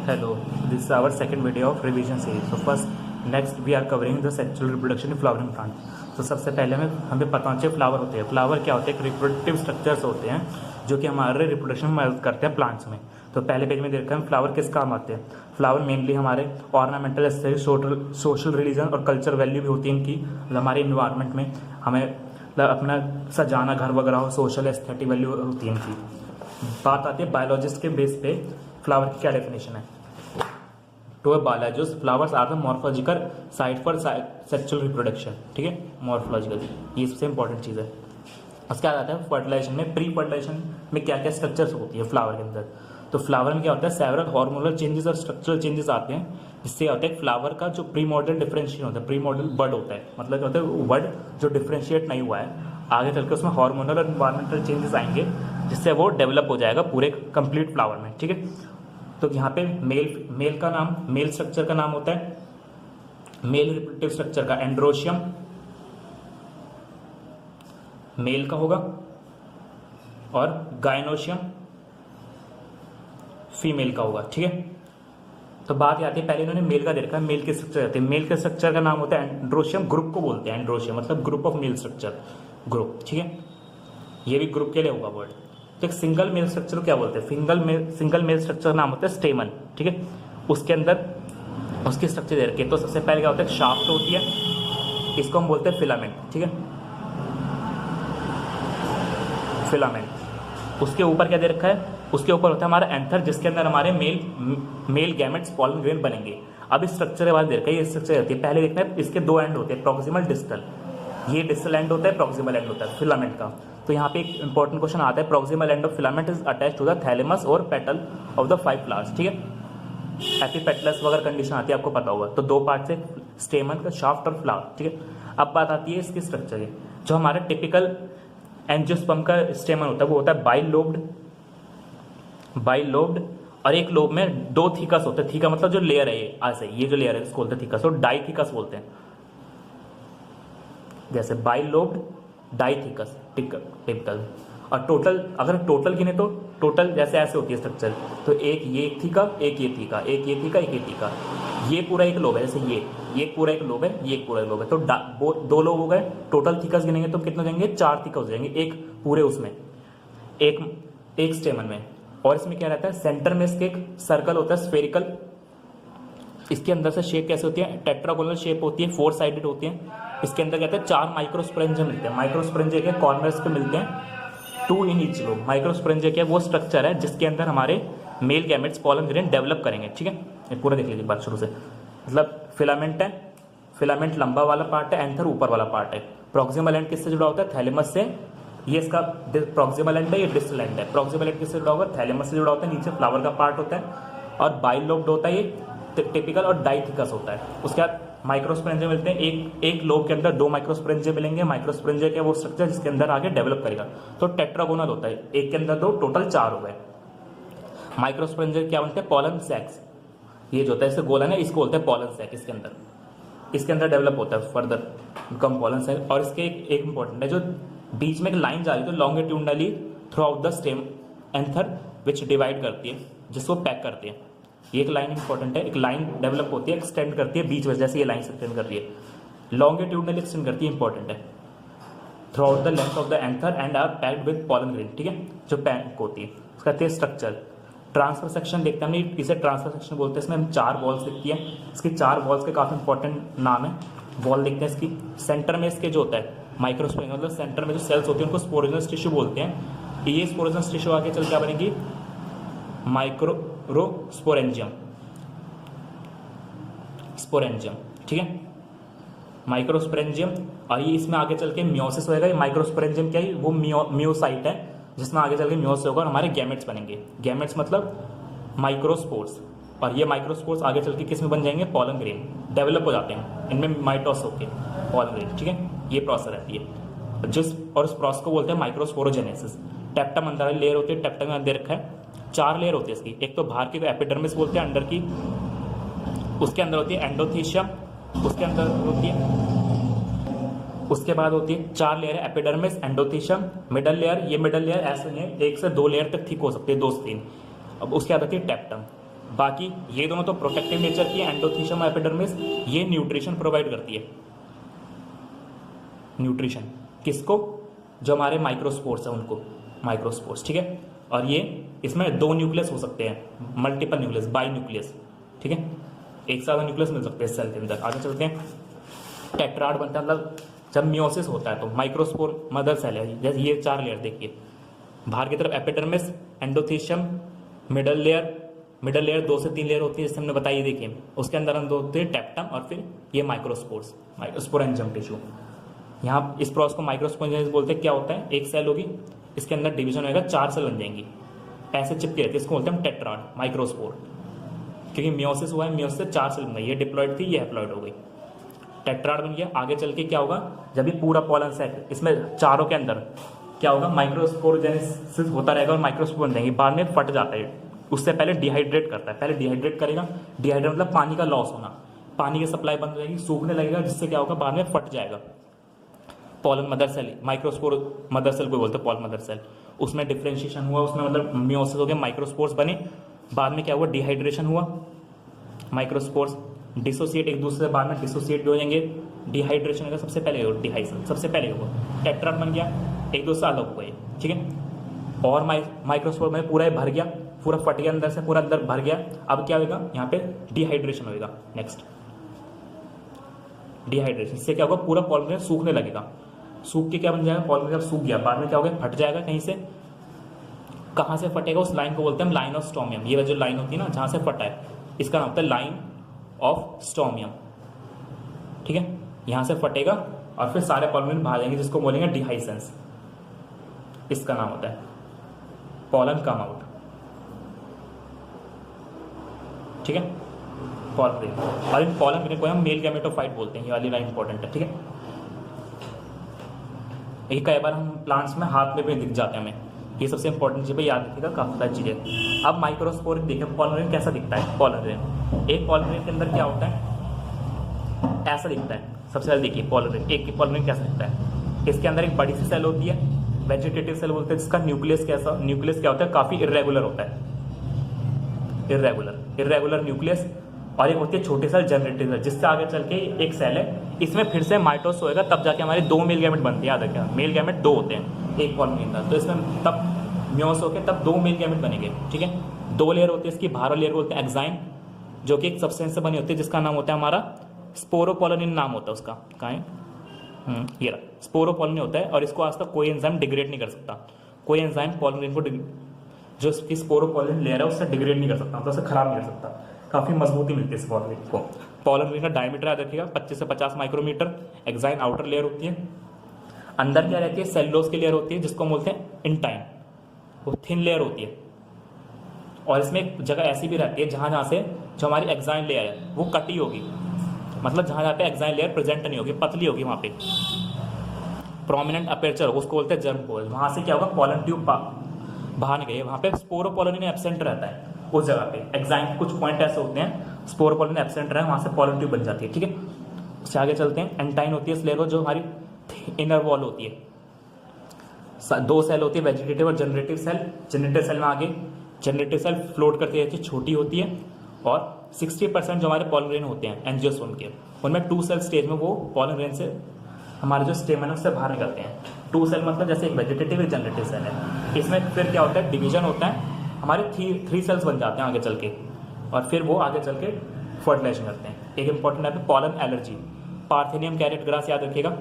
Hello, this is our second video of revision series. So first, next we are covering the sexual reproduction in flowering plant. तो सबसे पहले हमें पता होना चाहिए फ्लावर होते हैं. फ्लावर क्या होते हैं? रिप्रोडक्टिव स्ट्रक्चर्स होते हैं जो कि हमारे रिप्रोडक्शन में मदद करते हैं प्लांट्स में. तो पहले पेज में देखते हैं फ्लावर किस काम आते हैं. फ्लावर मेनली हमारे ऑर्नामेंटल, एस्थेटिक, सोशल, रिलीजन और कल्चर वैल्यू भी होती है इनकी. हमारे इन्वायरमेंट में हमें अपना सजाना घर वगैरह हो, सोशल एस्थेटिक वैल्यू होती है इनकी. बात आती है बायोलॉजिस्ट के बेस पे फ्लावर की क्या डेफिनेशन है. To a biologist flowers are the morphological site for sexual reproduction. ठीक है, मॉर्फोलॉजिकल ये सबसे इंपॉर्टेंट चीज़ है. उसके बाद आता है फर्टिलाइजेशन में. प्री फर्टिलाइजेशन में क्या क्या स्ट्रक्चर्स होती है फ्लावर के अंदर. तो फ्लावर में क्या होता है, सेवरल हार्मोनल चेंजेस और स्ट्रक्चरल चेंजेस आते हैं, जिससे होता है फ्लावर का जो प्री मॉडल डिफरेंशिएट होता है. प्री मॉडल बर्ड होता है, मतलब क्या होता है, वर्ड जो डिफरेंशिएट नहीं हुआ है, आगे चल के उसमें हार्मोनल और इन्वायरमेंटल चेंजेस आएंगे जिससे वो डेवलप हो जाएगा पूरे कंप्लीट फ्लावर में. ठीक है, तो यहाँ पे मेल का नाम, मेल स्ट्रक्चर का नाम होता है, मेल रिप्रोडक्टिव स्ट्रक्चर का एंड्रोशियम मेल का होगा और गायनोशियम फीमेल का होगा. ठीक है, तो बात आती है, पहले इन्होंने मेल का दे रखा है. मेल के स्ट्रक्चर रहते हैं. मेल के स्ट्रक्चर का नाम होता है एंड्रोशियम. ग्रुप को बोलते हैं एंड्रोशियम, मतलब group of male structure, group. ठीक है, ये भी ग्रुप के लिए होगा वर्ड. तो एक सिंगल मेल स्ट्रक्चर को क्या बोलते हैं, सिंगल मेल स्ट्रक्चर का नाम होता है स्टेमन. ठीक है, उसके अंदर उसकी स्ट्रक्चर दे रखी है. तो सबसे पहले क्या होता है, शाफ्ट होती है, इसको हम बोलते हैं फिलामेंट. ठीक है, फिलामेंट. उसके ऊपर क्या दे रखा है, उसके ऊपर होता है हमारा एंथर, जिसके अंदर हमारे मेल गैमेट्स पॉलन ग्रेन बनेंगे. अब इस स्ट्रक्चर के बाद दे रखा है, ये स्ट्रक्चर रहती है. पहले देखना है, इसके दो एंड होते हैं, प्रॉक्सिमल डिस्टल. ये डिस्टल एंड होता है, प्रॉक्सिमल एंड होता है फिलामेंट का. तो यहाँ पे एक इंपॉर्टेंट क्वेश्चन आता है, proximal end of filament is attach to the thalamus और पेटल ऑफ द 5 फ्लावर्स. ठीक है, एपिपेटलस वगैरह कंडीशन आती है, आपको पता होगा. तो दो पार्ट से, स्टेमन का, शाफ्ट और फ्लावर. ठीक है, अब बात आती है इसकी स्ट्रक्चर की. जो हमारा टिपिकल एंजियोस्पर्म का स्टेमन होता है वो होता है बाइलोब्ड और एक लोब में 2 थीकस होते हैं. थीका मतलब जो लेयर है, ये जो लेयर है इसको बोलते हैं थीकस, और डाइथीकस बोलते हैं. जैसे बाइलोब्ड, डाइथीकस, टिपिकल. और टोटल, अगर टोटल गिने तो टोटल जैसे ऐसे होती है स्ट्रक्चर. तो एक ये थीका, एक ये थीका, एक ये थीका, एक ये थीका. ये पूरा एक लोब है. जैसे ये पूरा एक लोब है, ये एक पूरा एक लोब है. तो 2 लोब हो गए. टोटल थीकस गिनेंगे तो कितने हो जाएंगे, 4 थीकस हो जाएंगे एक पूरे उसमें, एक स्टेमन में. और इसमें क्या रहता है, सेंटर में इसके एक सर्कल होता है स्फेरिकल. इसके अंदर से शेप कैसे होती है, टेट्रागोनल शेप होती है, 4 साइडेड होती है. इसके अंदर कहते हैं 4 माइक्रोस्पोरेंजिया मिलते हैं. माइक्रोस्पोरेंजिया के कॉर्नर्स पे मिलते हैं, 2 इन ईच लोब. माइक्रोस्पोरेंजिया क्या है, वो स्ट्रक्चर है जिसके अंदर हमारे male gametes pollen grain develop करेंगे. ठीक है, ये पूरा देख लीजिए बात शुरू से. मतलब फिलामेंट है, फिलामेंट लंबा वाला पार्ट है, एंथर ऊपर वाला पार्ट है. प्रॉक्सिमल एंड किससे जुड़ा होता है, थैलेमस से. ये इसका प्रॉक्सिमल एंड है, ये डिस्टल एंड है. प्रॉक्सिमल एंड किससे जुड़ा होगा, थैलेमस से जुड़ा होता है, नीचे फ्लावर का पार्ट होता है. और बाइलोब्ड होता है, ये टिपिकल और डाइथीकस होता है. उसके बाद माइक्रोस्पोरेंजिया मिलते हैं. एक लोब के अंदर 2 माइक्रोस्पोरेंजिया मिलेंगे. माइक्रोस्पोरेंजिया क्या, वो स्ट्रक्चर जिसके अंदर आगे डेवलप करेगा. तो टेट्रागोनल होता है, एक के अंदर 2, टोटल 4 हो गए. माइक्रोस्पोरेंजिया क्या बनते हैं, पॉलन सैक्स. ये जो होता है, इससे गोलन है, इसको बोलते हैं पॉलन सैक. इसके अंदर डेवलप होता है फर्दर कम पॉलन सैक. और इसके एक इंपॉर्टेंट है, जो बीच में एक लाइन जा रही है तो longitudinally through out the stem anther which divide करती है, जिसको पैक करती है. ये एक लाइन इंपॉर्टेंट है. एक लाइन डेवलप होती है, एक्सटेंड करती है बीच में, जैसे ये लाइन एक्सटेंड कर रही है, लॉन्गिट्यूडनली एक्सटेंड करती है, इंपॉर्टेंट है, throughout the length of the anther and are packed with pollen grain. ठीक है, जो पैक होती है उसका कहते हैं स्ट्रक्चर. ट्रांसफर सेक्शन देखते हैं हम, इसे ट्रांसफर सेक्शन बोलते हैं. इसमें हम 4 वॉल्स दिखती है. इसकी 4 वॉल्स के काफी इंपॉर्टेंट नाम है. वॉल देखते हैं इसकी, सेंटर में इसके जो होता है माइक्रोस्पोरेंजिया, मतलब सेंटर में जो सेल्स होती है उनको स्पोरेजिनस टिश्यू बोलते हैं. ये स्पोरेजिनस टिश्यू आगे चल क्या बनेगी, माइक्रोस्पोरेंजियम. ठीक है, माइक्रोस्पोरेंजियम. और ये इसमें आगे चल के मियोसिस होएगा. ये माइक्रोस्पोरेंजियम क्या है, वो मियोसाइट है, जिसमें आगे चल के मियोसिस होगा और हमारे गैमेट्स बनेंगे. गैमेट्स मतलब माइक्रोस्पोर्स. और ये माइक्रोस्पोर्स आगे चल के किस में बन जाएंगे, पॉलन ग्रेन. डेवलप हो जाते हैं इनमें माइटोस होके पॉलन ग्रेन. ठीक है, ये प्रोसेस रहती है और उस प्रोसेस को बोलते हैं माइक्रोस्पोरोजेनेसिस. टेप्टम अंदर वाली लेयर होती है, टेप्टम में अंदर रखा है. 4 लेयर होती है इसकी. एक तो बाहर की एपिडर्मिस बोलते हैं, अंदर की. उसके अंदर होती है एंडोथीशियम, उसके अंदर होती है, उसके बाद होती है 4 लेयर है, एपिडर्मिस, एंडोथीशियम, मिडल लेयर. ये मिडल लेयर ऐसे नहीं है, 1 से 2 लेयर तक थिक हो सकती है, 2 से 3. अब उसके बाद आती है टेप्टम. बाकी ये दोनों तो प्रोटेक्टिव नेचर की है, एंडोथीशियम और एपिडर्मिस, ये न्यूट्रिशन प्रोवाइड करती है। न्यूट्रिशन किसको? जो हमारे माइक्रोस्पोर्स हैं उनको, माइक्रोस्पोर्स, ठीक है। और ये इसमें 2 न्यूक्लियस हो सकते हैं, मल्टीपल न्यूक्लियस, बाई न्यूक्लियस, ठीक है, एक साथ न्यूक्लियस मिल सकते हैं सेल के अंदर। आगे चलते हैं। टेट्राड बनता है मतलब जब मियोसिस होता है तो माइक्रोस्पोर मदर सेल है, जैसे ये 4 लेयर देखिए, बाहर की तरफ एपिडर्मिस, एंडोथीशियम, मिडल लेयर 2 से 3 लेयर होती है जैसे हमने बताई, देखिए उसके अंदर हम 2 होते हैं टेप्टम और फिर ये माइक्रोस्पोर्स, माइक्रोस्पोरेंजियम टिश्यू। यहाँ इस प्रोसेस को माइक्रोस्पोरेंजियम बोलते हैं। क्या होता है, एक सेल होगी, इसके अंदर डिवीजन होगा, 4 सेल बन जाएंगी, ऐसे चिपके रहती है, इसको बोलते हैं टेट्राड, माइक्रोस्पोर। क्योंकि मियोसिस हुआ है, मियोसिस से 4 सेल बन गई, ये डिप्लॉइड थी, ये हैप्लॉइड हो गई, टेट्राड बन गया। आगे चल के क्या होगा, जब ये पूरा पॉलन सेट, इसमें चारों के अंदर क्या होगा, माइक्रोस्पोरोजेनेसिस होता रहेगा और माइक्रोस्पोर बन जाएंगे, बाद में फट जाता है। उससे पहले डिहाइड्रेट करता है, पहले डिहाइड्रेट करेगा, डिहाइड्रेट मतलब पानी का लॉस होना, पानी की सप्लाई बंद हो जाएगी, सूखने लगेगा, जिससे क्या होगा, बाद में फट जाएगा। Pollen mother cell, microspore mother cell को बोलते हैं पॉलन मदर सेल, उसमें डिफ्रेंशिएशन हुआ, उसमें मतलब मियोसिस हो गया, माइक्रोस्पोर्स बने, बाद में क्या हुआ, डिहाइड्रेशन हुआ, माइक्रोस्पोर्स डिसोसिएट एक दूसरे से बाद में डिसोसिएट भी हो जाएंगे, डिहाइड्रेशन होगा, सबसे पहले होगा डिहाइड्रेशन, सबसे पहले होगा, टेट्राड बन गया, एक दूसरे से अलग हुआ, ठीक है। और माइक्रोस्पोर में पूरा भर गया, पूरा फट गया अंदर से, पूरा अंदर भर गया। अब क्या होगा, यहाँ पे डिहाइड्रेशन होगा, नेक्स्ट डिहाइड्रेशन से क्या होगा, पूरा पॉलन सूखने लगेगा, सूख के क्या बन जाएगा, पॉलन जब सूख गया, बाद में क्या होगा, फट जाएगा कहीं से, कहाँ से फटेगा, उस लाइन को बोलते हैं लाइन ऑफ स्टोमियम। ये जो लाइन होती है ना जहाँ से फटा है, इसका नाम होता है लाइन ऑफ स्टोमियम, ठीक है। यहाँ से फटेगा और फिर सारे पॉलन बाहर जाएंगे, जिसको बोलेंगे डिहाइसेंस, इसका नाम होता है पॉलन कम आउट, ठीक है, पॉलन। और इन पॉलन ग्रेन को हम मेल गैमेटोफाइट बोलते हैं, ये वाली लाइन इंपॉर्टेंट है, ठीक है। ये कई बार हम प्लांट्स में हाथ में भी दिख जाते हैं हमें, ये सबसे इंपॉर्टेंट चीज़ है, याद रखिएगा, काफी सारी चीज़ें। अब माइक्रोस्पोर देखें, पॉलन ग्रेन कैसा दिखता है, पॉलन ग्रेन, एक पॉलन ग्रेन के अंदर क्या होता है, ऐसा दिखता है। सबसे पहले देखिए पॉलन ग्रेन, एक पॉलन ग्रेन कैसा दिखता है, इसके अंदर एक बड़ी सी सेल होती है, वेजिटेटिव सेल बोलते हैं, जिसका न्यूक्लियस क्या होता है, काफी इरेगुलर होता है, इरेगुलर न्यूक्लियस। और एक होती है छोटी सेल, जनरेटिव सेल, जिससे आगे चल के एक सेल है, इसमें फिर से माइटोस होएगा, तब जाके हमारे 2 मेल गैमेट बनते हैं, याद रखिएगा, मेल गैमेट 2 होते हैं एक पॉलन के अंदर, तो इसमें तब म्योस होके तब 2 मेल गैमेट बनेंगे, ठीक है। 2 लेयर होती है इसकी, बाहर लेयर बोलते हैं एक्साइन, जो कि एक सब्सटेंस से बनी होती है, जिसका नाम होता है हमारा स्पोरोपोलिन, नाम होता है उसका, कहाँ है, ये रहा, स्पोरोपोलिन होता है। और इसको आज तक कोई एंजाइम डिग्रेड नहीं कर सकता, कोई एंजाइम पॉलिन को जो इसकी स्पोरोपोलिन लेयर है उससे डिग्रेड नहीं कर सकता, मतलब उसे खराब नहीं कर सकता, काफी मजबूती मिलती है इस पॉलन को। पॉलन ग्रेन का डायमीटर याद रखिएगा 25 से 50 माइक्रोमीटर। एक्साइन आउटर लेयर होती है, अंदर क्या रहती है, सेलुलोज की लेयर होती है, जिसको बोलते हैं इंटाइन, वो थिन लेयर होती है। और इसमें एक जगह ऐसी भी रहती है जहाँ से जो हमारी एक्साइन लेयर है वो कटी होगी, मतलब जहाँ पे एक्साइन लेयर प्रेजेंट नहीं होगी, पतली होगी, वहाँ पे प्रोमिनेंट अपर्चर, उसको बोलते हैं जर्म पोल। वहाँ से क्या होगा, पॉलन ट्यूब बाहर निकलेगी, वहाँ पे स्पोरोपोलिन एब्सेंट रहता है, उस जगह पे एक्साइन के कुछ पॉइंट ऐसे होते हैं, स्पोरोपोलिन एब्सेंट रहे, वहाँ से पॉलन ट्यूब बन जाती है, ठीक है। उससे आगे चलते हैं, एंटाइन होती है इस लेयर को, जो हमारी इनर वॉल होती है। 2 सेल होती है, वेजिटेटिव और जनरेटिव सेल। जनरेटिव सेल में आगे जनरेटिव सेल फ्लोट करती रहती है, छोटी होती है, और 60% जो हमारे पॉलन ग्रेन होते हैं एंजियोस्पर्म के, उनमें 2 सेल स्टेज में वो पॉलन ग्रेन से हमारे जो स्टेमन है उससे बाहर निकलते हैं। 2 सेल मतलब जैसे एक वेजिटेटिव एक जनरेटिव सेल है। इसमें फिर क्या होता है, डिवीजन होता है, हमारे 3 सेल्स बन जाते हैं आगे चल के, और फिर वो आगे चल के फर्टिलाइजेशन करते हैं। एक इंपॉर्टेंट है pollen allergy, parthenium carrot grass याद रखिएगा,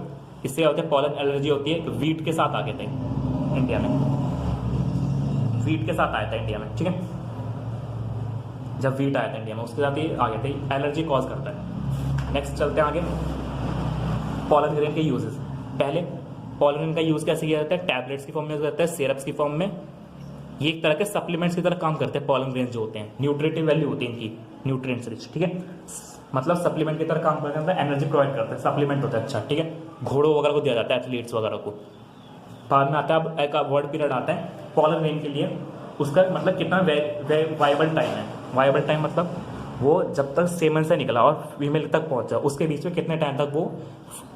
इससे क्या होता है, पॉलन एलर्जी होती है। वीट के साथ आगे थे इंडिया में, वीट के साथ आया था इंडिया में, ठीक है, जब वीट आया था इंडिया में उसके साथ ही आगे थे, एलर्जी कॉज करता है। नेक्स्ट चलते हैं आगे, पॉलन ग्रेन के यूजेस। पहले पॉलन ग्रेन का यूज कैसे किया जाता है, टैबलेट्स की फॉर्म में जाता है, सिरप्स की फॉर्म में। ये एक तरह के सप्लीमेंट्स की तरह काम करते हैं पॉलन ग्रेन जो होते हैं, न्यूट्रिटिव वैल्यू होती है इनकी, न्यूट्रिएंट्स रिच, ठीक है, मतलब सप्लीमेंट की तरह काम करते हैं, एनर्जी प्रोवाइड करते हैं, सप्लीमेंट होता है, अच्छा, ठीक है। घोड़ों वगैरह को दिया जाता है, एथलीट्स वगैरह को। बाद में आता है, अब एक वर्ड पीरियड आता है पॉलन ग्रेन के लिए, उसका मतलब कितना वाइबल टाइम है। वाइबल टाइम मतलब वो जब तक सेमन से निकला और फीमेल तक पहुंचा, उसके बीच में कितने टाइम तक वो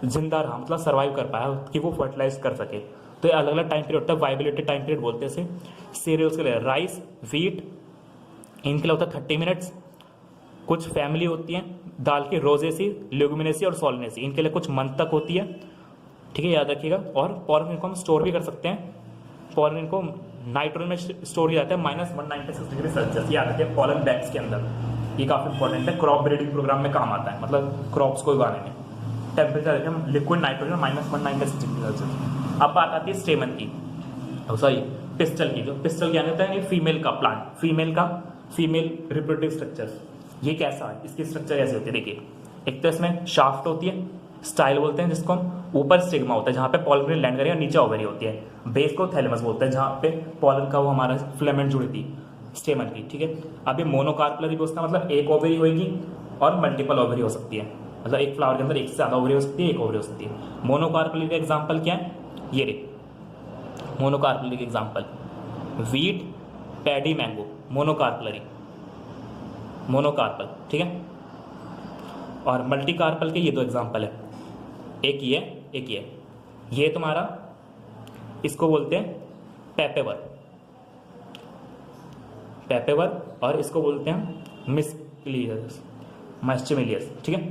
जिंदा रहा, मतलब सर्वाइव कर पाया कि वो फर्टिलाइज कर सके। तो ये अलग अलग टाइम पीरियड होता है, वाइबिलिटी टाइम पीरियड बोलते हैं इसे। सीरियल्स के लिए राइस, व्हीट, इनके लिए होता है 30 मिनट्स। कुछ फैमिली होती है दाल की, रोजेसी, लेगुमिनेसी और सोलनेसी, इनके लिए कुछ मंथ तक होती है, ठीक है, याद रखिएगा। और पॉलन इनको हम स्टोर भी कर सकते हैं। पॉलन इनको नाइट्रोजन में स्टोर किया जाता है -196 डिग्री सेल्सियस, याद रखिए, पॉलन बैग्स के अंदर। ये काफ़ी इंपॉर्टेंट है, क्रॉप ब्रीडिंग प्रोग्राम में काम आता है, मतलब क्रॉप्स को उगाने में। टेम्परेचर रखें हम लिक्विड नाइट्रोजन -196 डिग्री सेल्सियस। अब बात आती है स्टेमन की, सॉरी पिस्टल की। जो पिस्टल क्या होता है, ये फीमेल का प्लांट, फीमेल रिप्रोडक्टिव स्ट्रक्चर। ये कैसा है, इसकी स्ट्रक्चर ऐसी होती है, देखिए। एक तो इसमें शाफ्ट होती है, स्टाइल बोलते हैं जिसको हम, ऊपर स्टिग्मा होता है जहाँ पे पॉलन ग्रेन लैंड करेगा, नीचे ओवरी होती है, बेस को थैलेमस बोलते हैं जहाँ पे पॉलन का वो हमारा फिलामेंट जुड़ी थी स्टेमन की, ठीक है। अब ये मोनोकार्पलरी बोलता है, मतलब एक ओवरी होगी और मल्टीपल ओवरी हो सकती है, मतलब एक फ्लावर के अंदर एक से ज़्यादा ओवरी हो सकती है, एक ओवरी हो सकती है। मोनोकार्पलरी का एग्जाम्पल क्या है, ये रे मोनोकार्पलरी का एग्जाम्पल, वीट, पैडी, मैंगो, मोनोकार्पल, ठीक है। और मल्टी कार्पल के ये दो एग्जाम्पल है, एक ये, एक ये तुम्हारा, इसको बोलते हैं पेपेवर और इसको बोलते हैं मिस्चिमिलियस, ठीक है।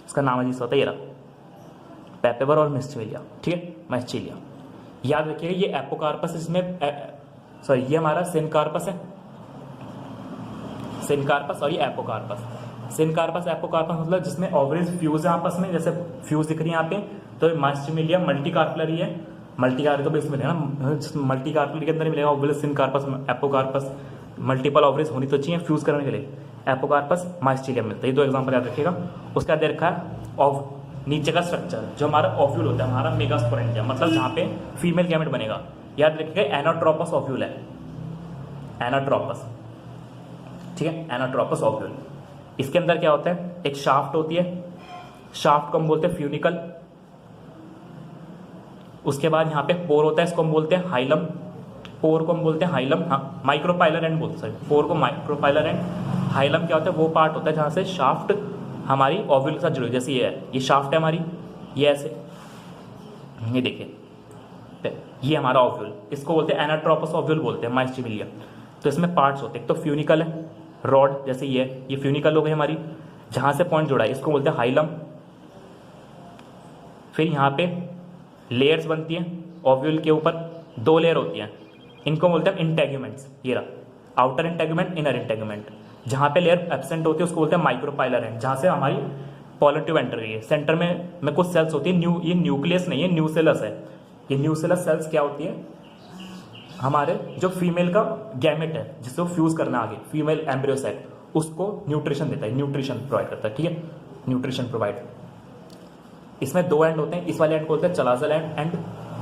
इसका नाम अजीब होता है, ये रहा, पेपेवर और मिस्चिमिलिया, ठीक है, मिस्चिलिया। याद रखिएगा ये एपोकार्पस, इसमें सॉरी ये हमारा सिनकार्पस है, सिनकार्पस और ये एपोकार्पस। सिनकार्पस एपोकार्पस मतलब जिसमें ओवरीज फ्यूज है आपस में, जैसे फ्यूज दिख रही है यहाँ पे, तो मास्टिमिलिया मल्टीकार्पलरी है, मल्टीकार्पल तो इसमें है ना, मल्टीकार्पलरी के अंदर मिलेगा ovaries, syncarpous, apocarpous, multiple ovaries होनी तो चाहिए फ्यूज करने के लिए, एपोकार्पस, मास्टिलिया मिलता है। ये दो एग्जाम्पल याद रखिएगा। उसका दे रखा है नीचे का स्ट्रक्चर, जो हमारा ओव्यूल होता है, हमारा मेगास्पोरेंजियम, मतलब जहाँ पे फीमेल गैमेट बनेगा। याद रखिएगा एनाट्रोपस ओव्यूल है, एनाट्रोपस, ठीक है, एनाट्रोपस ओव्यूल। इसके अंदर क्या होता है, एक शाफ्ट होती है, शाफ्ट को हम बोलते हैं फ्यूनिकल। उसके बाद यहाँ पे पोर होता है, इसको हम बोलते हैं हाइलम, पोर को हम बोलते हैं हाइलम, हाँ, माइक्रोपाइलर एंड बोलते हैं, पोर को माइक्रोपाइलर एंड। हाइलम क्या होता है, वो पार्ट होता है जहाँ से शाफ्ट हमारी ओव्यूल के साथ जुड़ी, जैसे ये है, ये शाफ्ट है हमारी, ये ऐसे, ये देखिए, ये हमारा ओव्यूल, इसको बोलते हैं एनाट्रोपस ओव्यूल बोलते हैं, माइस्टिमिलिया। तो इसमें पार्ट्स होते हैं, एक तो फ्यूनिकल है, रॉड जैसे ये फ्यूनिकल हो गई हमारी, जहाँ से पॉइंट जुड़ा है, इसको बोलते हैं हाइलम। फिर यहाँ पे लेयर्स बनती हैं ओव्यूल के ऊपर, 2 लेयर होती हैं, इनको बोलते हैं इंटेग्यूमेंट्स। ये रहा आउटर इंटेग्यूमेंट, इनर इंटेग्यूमेंट। जहाँ पे लेयर एब्सेंट होती है उसको बोलते हैं माइक्रोपाइलर एंड, जहाँ से हमारी पॉलन ट्यूब एंटर रही है। सेंटर में कुछ सेल्स होती है, ये न्यूक्लियस नहीं है, न्यूसेलस है। ये न्यूसेलस सेल्स क्या होती है, हमारे जो फीमेल का गैमेट है जिससे वो फ्यूज करना आगे, फीमेल एम्ब्रियो साइट, उसको न्यूट्रिशन देता है, न्यूट्रिशन प्रोवाइड करता है, ठीक है, न्यूट्रिशन प्रोवाइड। इसमें 2 एंड होते हैं, इस वाले एंड को बोलते हैं चलाजल एंड,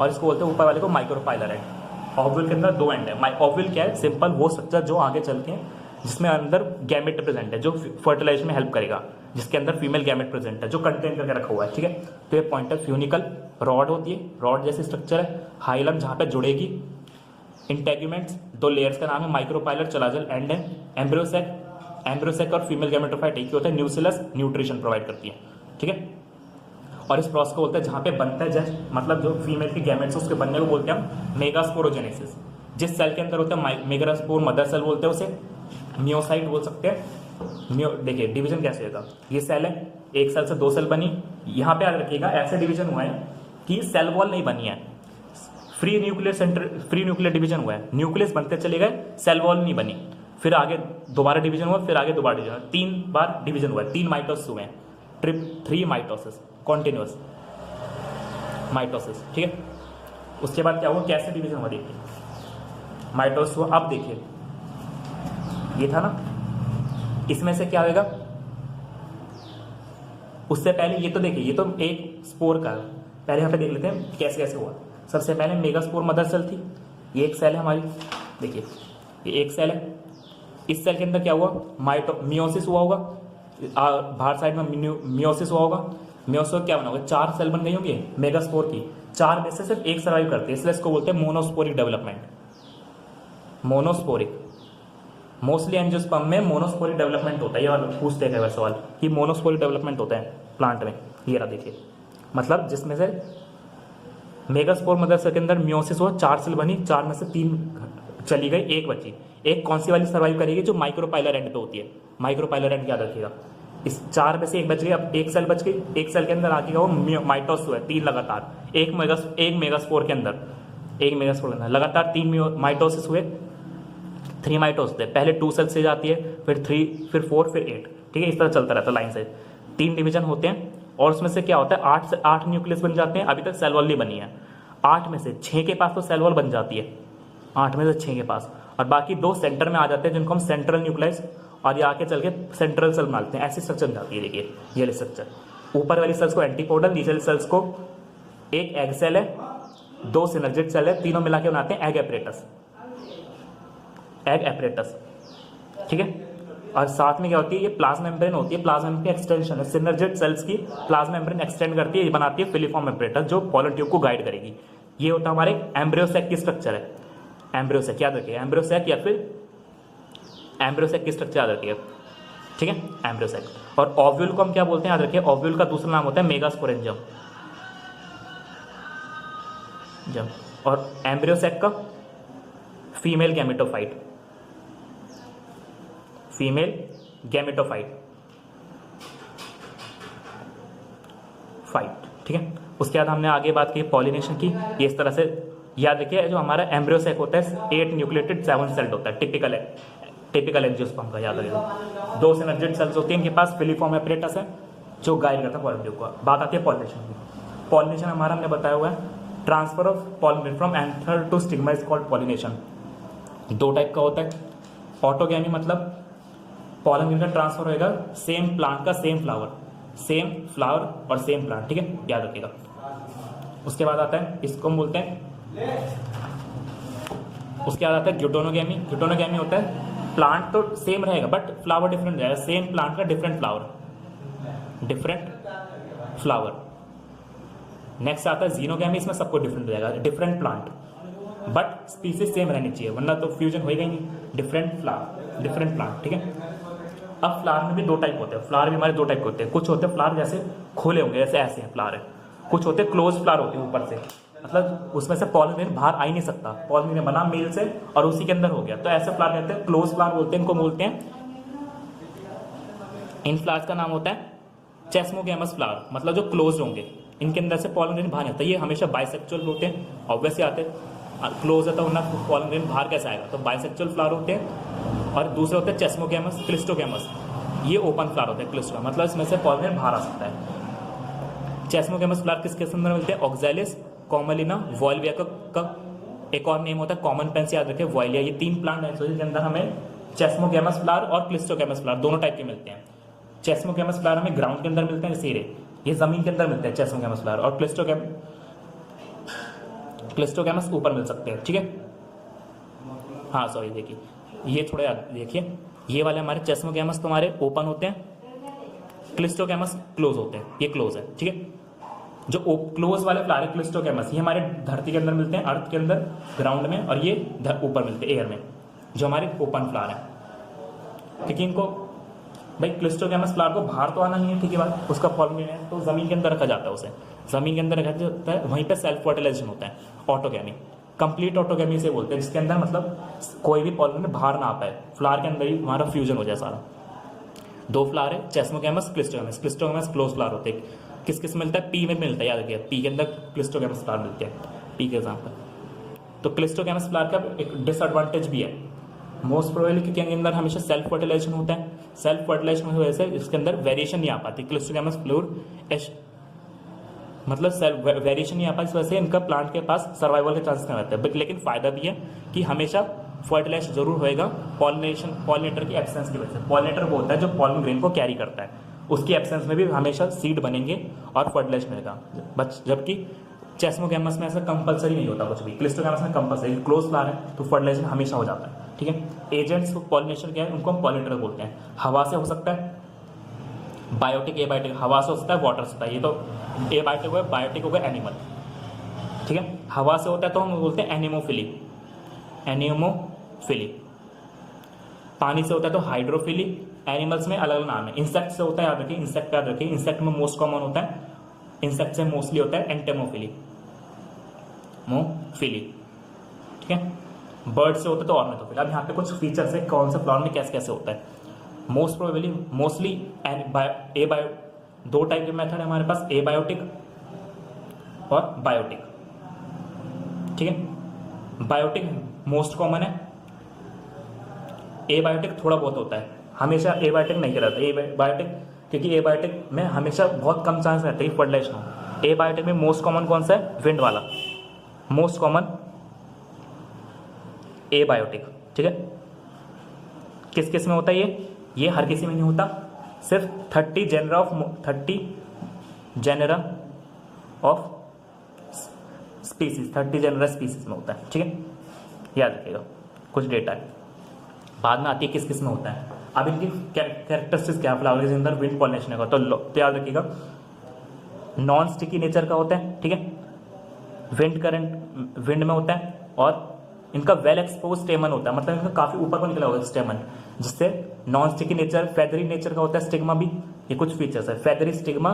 और इसको बोलते हैं ऊपर वाले को माइक्रोपाइलर एंड। ओव्यूल के अंदर 2 एंड है। ओव्यूल क्या है, सिंपल वो स्ट्रक्चर जो आगे चल के जिसमें अंदर गैमेट प्रेजेंट है, जो फर्टिलाइजेशन में हेल्प करेगा, जिसके अंदर फीमेल गैमेट प्रेजेंट है, जो कंटेन करके रखा हुआ है, ठीक है। तो ये पॉइंट है फ्यूनिकल, रॉड होती है, रॉड जैसी स्ट्रक्चर है, हाइलम जहाँ पे जुड़ेगी, इंटेग्यूमेंट्स 2 लेयर्स का नाम है, माइक्रोपाइलर, चलाजल एंड है, एम्ब्रियोसेक और फीमेल गैमेटोफाइट एक ही होता है, न्यूसेलस न्यूट्रिशन प्रोवाइड करती है, ठीक है। और इस प्रोसेस को बोलते हैं जहाँ पे बनता है जस्ट, मतलब जो फीमेल के गैमेट्स उसके बनने को बोलते हैं हम मेगास्पोरोजेनेसिस। जिस सेल के अंदर होता है मेगास्पोर, मदर सेल बोलते हैं उसे, मियोसाइट बोल सकते हैं। देखिए डिवीजन कैसे होगा, ये सेल है, एक सेल से 2 सेल बनी, यहाँ पे याद रखिएगा ऐसे डिवीजन हुआ है कि सेल वॉल नहीं बनी है, फ्री न्यूक्लियर डिवीजन हुआ है, न्यूक्लियस बनते चले गए, सेल वॉल नहीं बनी, फिर आगे दोबारा डिवीजन हुआ, फिर आगे दोबारा डिवीजन, 3 बार डिवीजन हुआ है, 3 माइटोसिस हुए हैं, 3 माइटोसिस, कॉन्टिन्यूअस माइटोसिस, ठीक है। उसके बाद क्या हुआ, कैसे डिवीजन हुआ, देखिए माइटोसिस हुआ। अब देखिए ये था ना, इसमें से क्या होगा, उससे पहले ये तो देखिए, ये तो एक स्पोर का, पहले यहाँ पे देख लेते हैं कैसे कैसे हुआ। सबसे पहले मेगास्पोर मदर सेल थी, ये एक सेल है हमारी, देखिए ये एक सेल है, इस सेल के अंदर क्या हुआ, मियोसिस हुआ होगा, बाहर साइड में मियोसिस हुआ होगा, मियोसिस क्या बना होगा, 4 सेल बन गई होंगी मेगास्पोर की, 4 में से सिर्फ एक सर्वाइव करती है, इसलिए इसको बोलते हैं monosporic development. Monosporic, mostly angiosperm में मोनोस्पोरिक डेवलपमेंट होता है, ये वाला पूछते हैं सवाल कि मोनोस्पोरिक डेवलपमेंट होता है प्लांट में। ये रहा देखिए, मतलब जिसमें से मेगास्पोर मदर सेल के अंदर मियोसिस हुआ, 4 सेल बनी, 4 में से 3 चली गई, एक बची, एक कौन सी वाली सर्वाइव करेगी, जो माइक्रोपाइलर एंड पे होती है, माइक्रोपाइलर एंड याद रखिएगा। इस 4 में से एक बच गई, अब एक सेल बच गई, एक सेल के अंदर आके वो माइटोस हुआ है 3 लगातार, एक मेगास्पोर के अंदर, एक मेगास्पोर के अंदर लगातार 3 माइटोसिस हुए, 3 माइटोस थे, पहले 2 सेल से जाती है, फिर 3, फिर 4, फिर 8, ठीक है, इस तरह चलता रहता है लाइन से। 3 डिवीजन होते हैं और उसमें से क्या होता है 8 से 8 न्यूक्लियस बन जाते हैं। अभी तक सेल वॉल नहीं बनी है, 8 में से 6 के पास तो सेल वॉल बन जाती है, 8 में से 6 के पास, और बाकी 2 सेंटर में आ जाते हैं जिनको हम सेंट्रल न्यूक्लियस, और ये आके चल के सेंट्रल सेल बनाते हैं। ऐसी स्ट्रक्चर बन जाती है, देखिए ये वाली स्ट्रक्चर। ऊपर वाली सेल्स को एंटीपोडल, नीचे वाली सेल्स को एक एग सेल है, 2 सिनर्जिक सेल है, तीनों मिला के बनाते हैं एग एपरेटस, एग एपरेटस, ठीक है। और साथ में क्या होती है, ये प्लाज्मा मेम्ब्रेन होती है, प्लाज्मा मेम्ब्रेन की एक्सटेंशन है, सिनर्जिक सेल्स की प्लाज्मा मेम्ब्रेन एक्सटेंड करती है, ये बनाती है फिलीफॉर्म एपरेटस जो पॉलन ट्यूब को गाइड करेगी। ये होता है हमारे एम्ब्रियोसैक की स्ट्रक्चर है, एम्ब्रियोसैक याद रखिए, एम्ब्रियोसैक या फिर एम्ब्रियोसैक की स्ट्रक्चर याद रखिए, ठीक है, एम्ब्रियोसैक। और ओव्यूल को हम क्या बोलते हैं याद रखिए, ओव्यूल का दूसरा नाम होता है मेगास्पोरेंजियम, और एम्ब्रियोसैक का female gametophyte, female gametophyte fight, ठीक है। उसके बाद हमने आगे बात की पॉलिनेशन की, ये इस तरह से याद रखिए, जो हमारा एम्ब्रियोसैक होता है 8 न्यूक्लिएटेड 7 सेल्ड होता है, टिपिकल एंजियोस्पर्म का याद रखिएगा। 2 सिनर्जिक सेल्स होती हैं इनके पास, फिलीफॉर्म एपरेटस है जो गाइड करता है पॉलन ट्यूब को। बात आती है पॉलिनेशन की। पॉलिनेशन हमारा हमने बताया हुआ है, transfer of pollen from anther to stigma is called pollination. 2 type का होता है, ऑटोगैमी मतलब पॉलन ग्रेन का ट्रांसफर होएगा सेम प्लांट का सेम फ्लावर और सेम प्लांट, ठीक है, याद रखिएगा। उसके बाद आता है, इसको हम बोलते हैं, उसके बाद आता है ग्यूटोनोगैमी। ग्यूटोनोगैमी होता है प्लांट तो सेम रहेगा बट फ्लावर डिफरेंट रहेगा, सेम प्लांट का डिफरेंट फ्लावर। नेक्स्ट आता है जीनोगैमी, इसमें सबको डिफरेंट रहेगा, different plant but species same रहनी चाहिए, वरना तो फ्यूजन होएगा ही नहीं, डिफरेंट प्लांट, ठीक है। अब फ्लावर में भी 2 टाइप होते हैं, फ्लावर भी हमारे 2 टाइप के होते हैं। कुछ होते हैं फ्लावर जैसे खुले होंगे, जैसे ऐसे हैं फ्लावर है, कुछ होते हैं क्लोज फ्लावर होते हैं ऊपर से, मतलब उसमें से पॉलन ग्रेन बाहर आ ही नहीं सकता, पॉलन ग्रेन बना मेल से और उसी के अंदर हो गया, तो ऐसे फ्लावर कहते हैं, क्लोज फ्लावर बोलते हैं, इनको बोलते हैं। इन फ्लावर्स का नाम होता है चेस्मोगैमस फ्लावर, मतलब जो क्लोज होंगे, इनके अंदर से पॉलन ग्रेन बाहर आता है। ये हमेशा बाइसेक्चुअल होते हैं, ऑब्वियसली आते हैं, क्लोज है तो वरना पॉलन ग्रेन बाहर कैसे आएगा, तो बाइसेक्चुअल फ्लावर होते हैं। और दूसरे होते हैं चेस्मोगैमस, क्लिस्टोगैमस, ये ओपन फ्लावर होते हैं, क्लिस्टोगैमस मतलब इसमें से पॉलन ग्रेन बाहर आ सकता है। चेस्मोगैमस फ्लावर किसके अंदर मिलते हैं, ऑक्सैलिस, कॉमलिना, वॉयलिया का एक और नेम होता है कॉमन पेंस, याद रखें, वॉयलिया। ये 3 प्लांट हैं जिनके अंदर हमें चेस्मोगैमस फ्लावर और क्लिस्टोगैमस फ्लावर दोनों टाइप के मिलते हैं। चेस्मोगैमस फ्लावर हमें ग्राउंड के अंदर मिलते हैं, जैसे ये जमीन के अंदर मिलते हैं चेस्मोगैमस फ्लावर, और क्लिस्टोगैमस ऊपर मिल सकते हैं, ठीक है। हाँ सॉरी, देखिए ये थोड़ा याद देखिए, ये वाले हमारे चेस्मोगैमस तुम्हारे ओपन होते हैं, क्लिस्टोगैमस क्लोज होते हैं, ये क्लोज है, ठीक है। जो क्लोज वाले फ्लावर है क्लिस्टोगैमस, ये हमारे धरती के अंदर मिलते हैं, अर्थ के अंदर ग्राउंड में, और ये ऊपर मिलते हैं एयर में, जो हमारे ओपन फ्लावर है, क्योंकि इनको भाई क्लिस्टोगैमस फ्लावर को बाहर तो आना नहीं है, ठीक है बात, उसका पॉलन है तो जमीन के अंदर रखा जाता है, उसे जमीन के अंदर रखा जाता है, वहीं पर सेल्फ फर्टिलाइजेशन होता है, ऑटोगैमी, कंप्लीट ऑटोगैमी से बोलते हैं, जिसके अंदर मतलब कोई भी पॉलन में बाहर ना आ पाए, फ्लावर के अंदर ही हमारा फ्यूजन हो जाए सारा। 2 फ्लावर है, चेस्मोगैमस, क्लिस्टोगैमस। क्लिस्टोगैमस क्लोज फ्लावर होते हैं, किस किस मिलता है, पी में मिलता है, याद रखिए, पी के अंदर क्लिस्टोगैमस फ्लावर मिलते हैं, पी के एग्जाम्पल। तो क्लिस्टोगैमस फ्लावर का एक डिसएडवांटेज भी है, मोस्ट प्रोबेबली क्योंकि इसके अंदर हमेशा सेल्फ फर्टिलाइजेशन होता है, सेल्फ फर्टिलाइजेशन की वजह से इसके अंदर वेरिएशन नहीं आ पाती, क्लिस्टोगैमस फ्लोर मतलब सेल्फ वेरिएशन नहीं आ पाती, इस वजह से इनका प्लांट के पास सर्वाइवल के चांसेस नहीं रहते हैं। लेकिन फायदा भी है कि हमेशा फर्टिलाइज जरूर होएगा पॉलिनेटर की एब्सेंस की वजह से। पॉलिनेटर वो होता है जो पॉलन ग्रेन को कैरी करता है, उसकी एब्सेंस में भी हमेशा सीड बनेंगे और फर्टिलाइज मिलेगा, जबकि चेस्मोगैमस में ऐसा कंपलसरी नहीं होता कुछ भी, क्लिस्टोगैमस में कंपलसरी, क्लोज फ्लावर है तो फर्टिलाइजेशन हमेशा हो जाता है, ठीक है। एजेंट्स पॉलिनेशन क्या है, उनको हम पॉलिनेटर बोलते हैं। हवा से हो सकता है, बायोटिक, एबायोटिक, हवा से हो सकता है, वाटर से होता है, ये तो एबायोटिक हो गया, बायोटिक हो गया एनिमल, ठीक है। हवा से होता है तो हम बोलते हैं एनिमोफिली, पानी से होता है तो हाइड्रोफिली, एनिमल्स में अलग अलग नाम है। इंसेक्ट से होता है, याद रखिए, इंसेक्ट याद रखिए, इंसेक्ट में मोस्ट कॉमन होता है, इंसेक्ट से मोस्टली होता है एंटेमोफिली, ठीक है। बर्ड से होता है तो ऑर्निथोफिल। अब यहाँ पे कुछ फीचर्स है कौन से फ्लावर में कैसे कैसे होता है। मोस्ट प्रोबेबली मोस्टली ए बायो, दो टाइप के मेथड है हमारे पास, ए बायोटिक और बायोटिक, ठीक है। बायोटिक मोस्ट कॉमन है, ए बायोटिक थोड़ा बहुत होता है, हमेशा ए बायोटिक नहीं रहता ए बायोटिक, क्योंकि ए बायोटिक में हमेशा बहुत कम चांस रहता है कि फर्टिलाइजेशन हो। ए बायोटिक में मोस्ट कॉमन कौन सा है, विंड वाला, मोस्ट कॉमन ए बायोटिक, ठीक है। किस किस में होता है ये हर किसी में नहीं होता, सिर्फ 30 genera of species, 30 genera species में होता है, ठीक है। याद रखिएगा, कुछ डेटा है, बाद में आती है किस किस में होता है। अब इनकी कैरेक्टरिस्टिक्स क्या, फ्लावर के अंदर विंड पॉलिनेशन का, तो याद रखिएगा नॉन स्टिकी नेचर का होता है, ठीक है। विंड करंट विंड में होता है, और इनका वेल एक्सपोज स्टेमन होता है, मतलब इनका काफी ऊपर को निकला होगा स्टेमन, जिससे non sticky nature, feathery nature का होता है स्टिग्मा भी। ये कुछ फीचर्स है, फेदरी स्टिग्मा,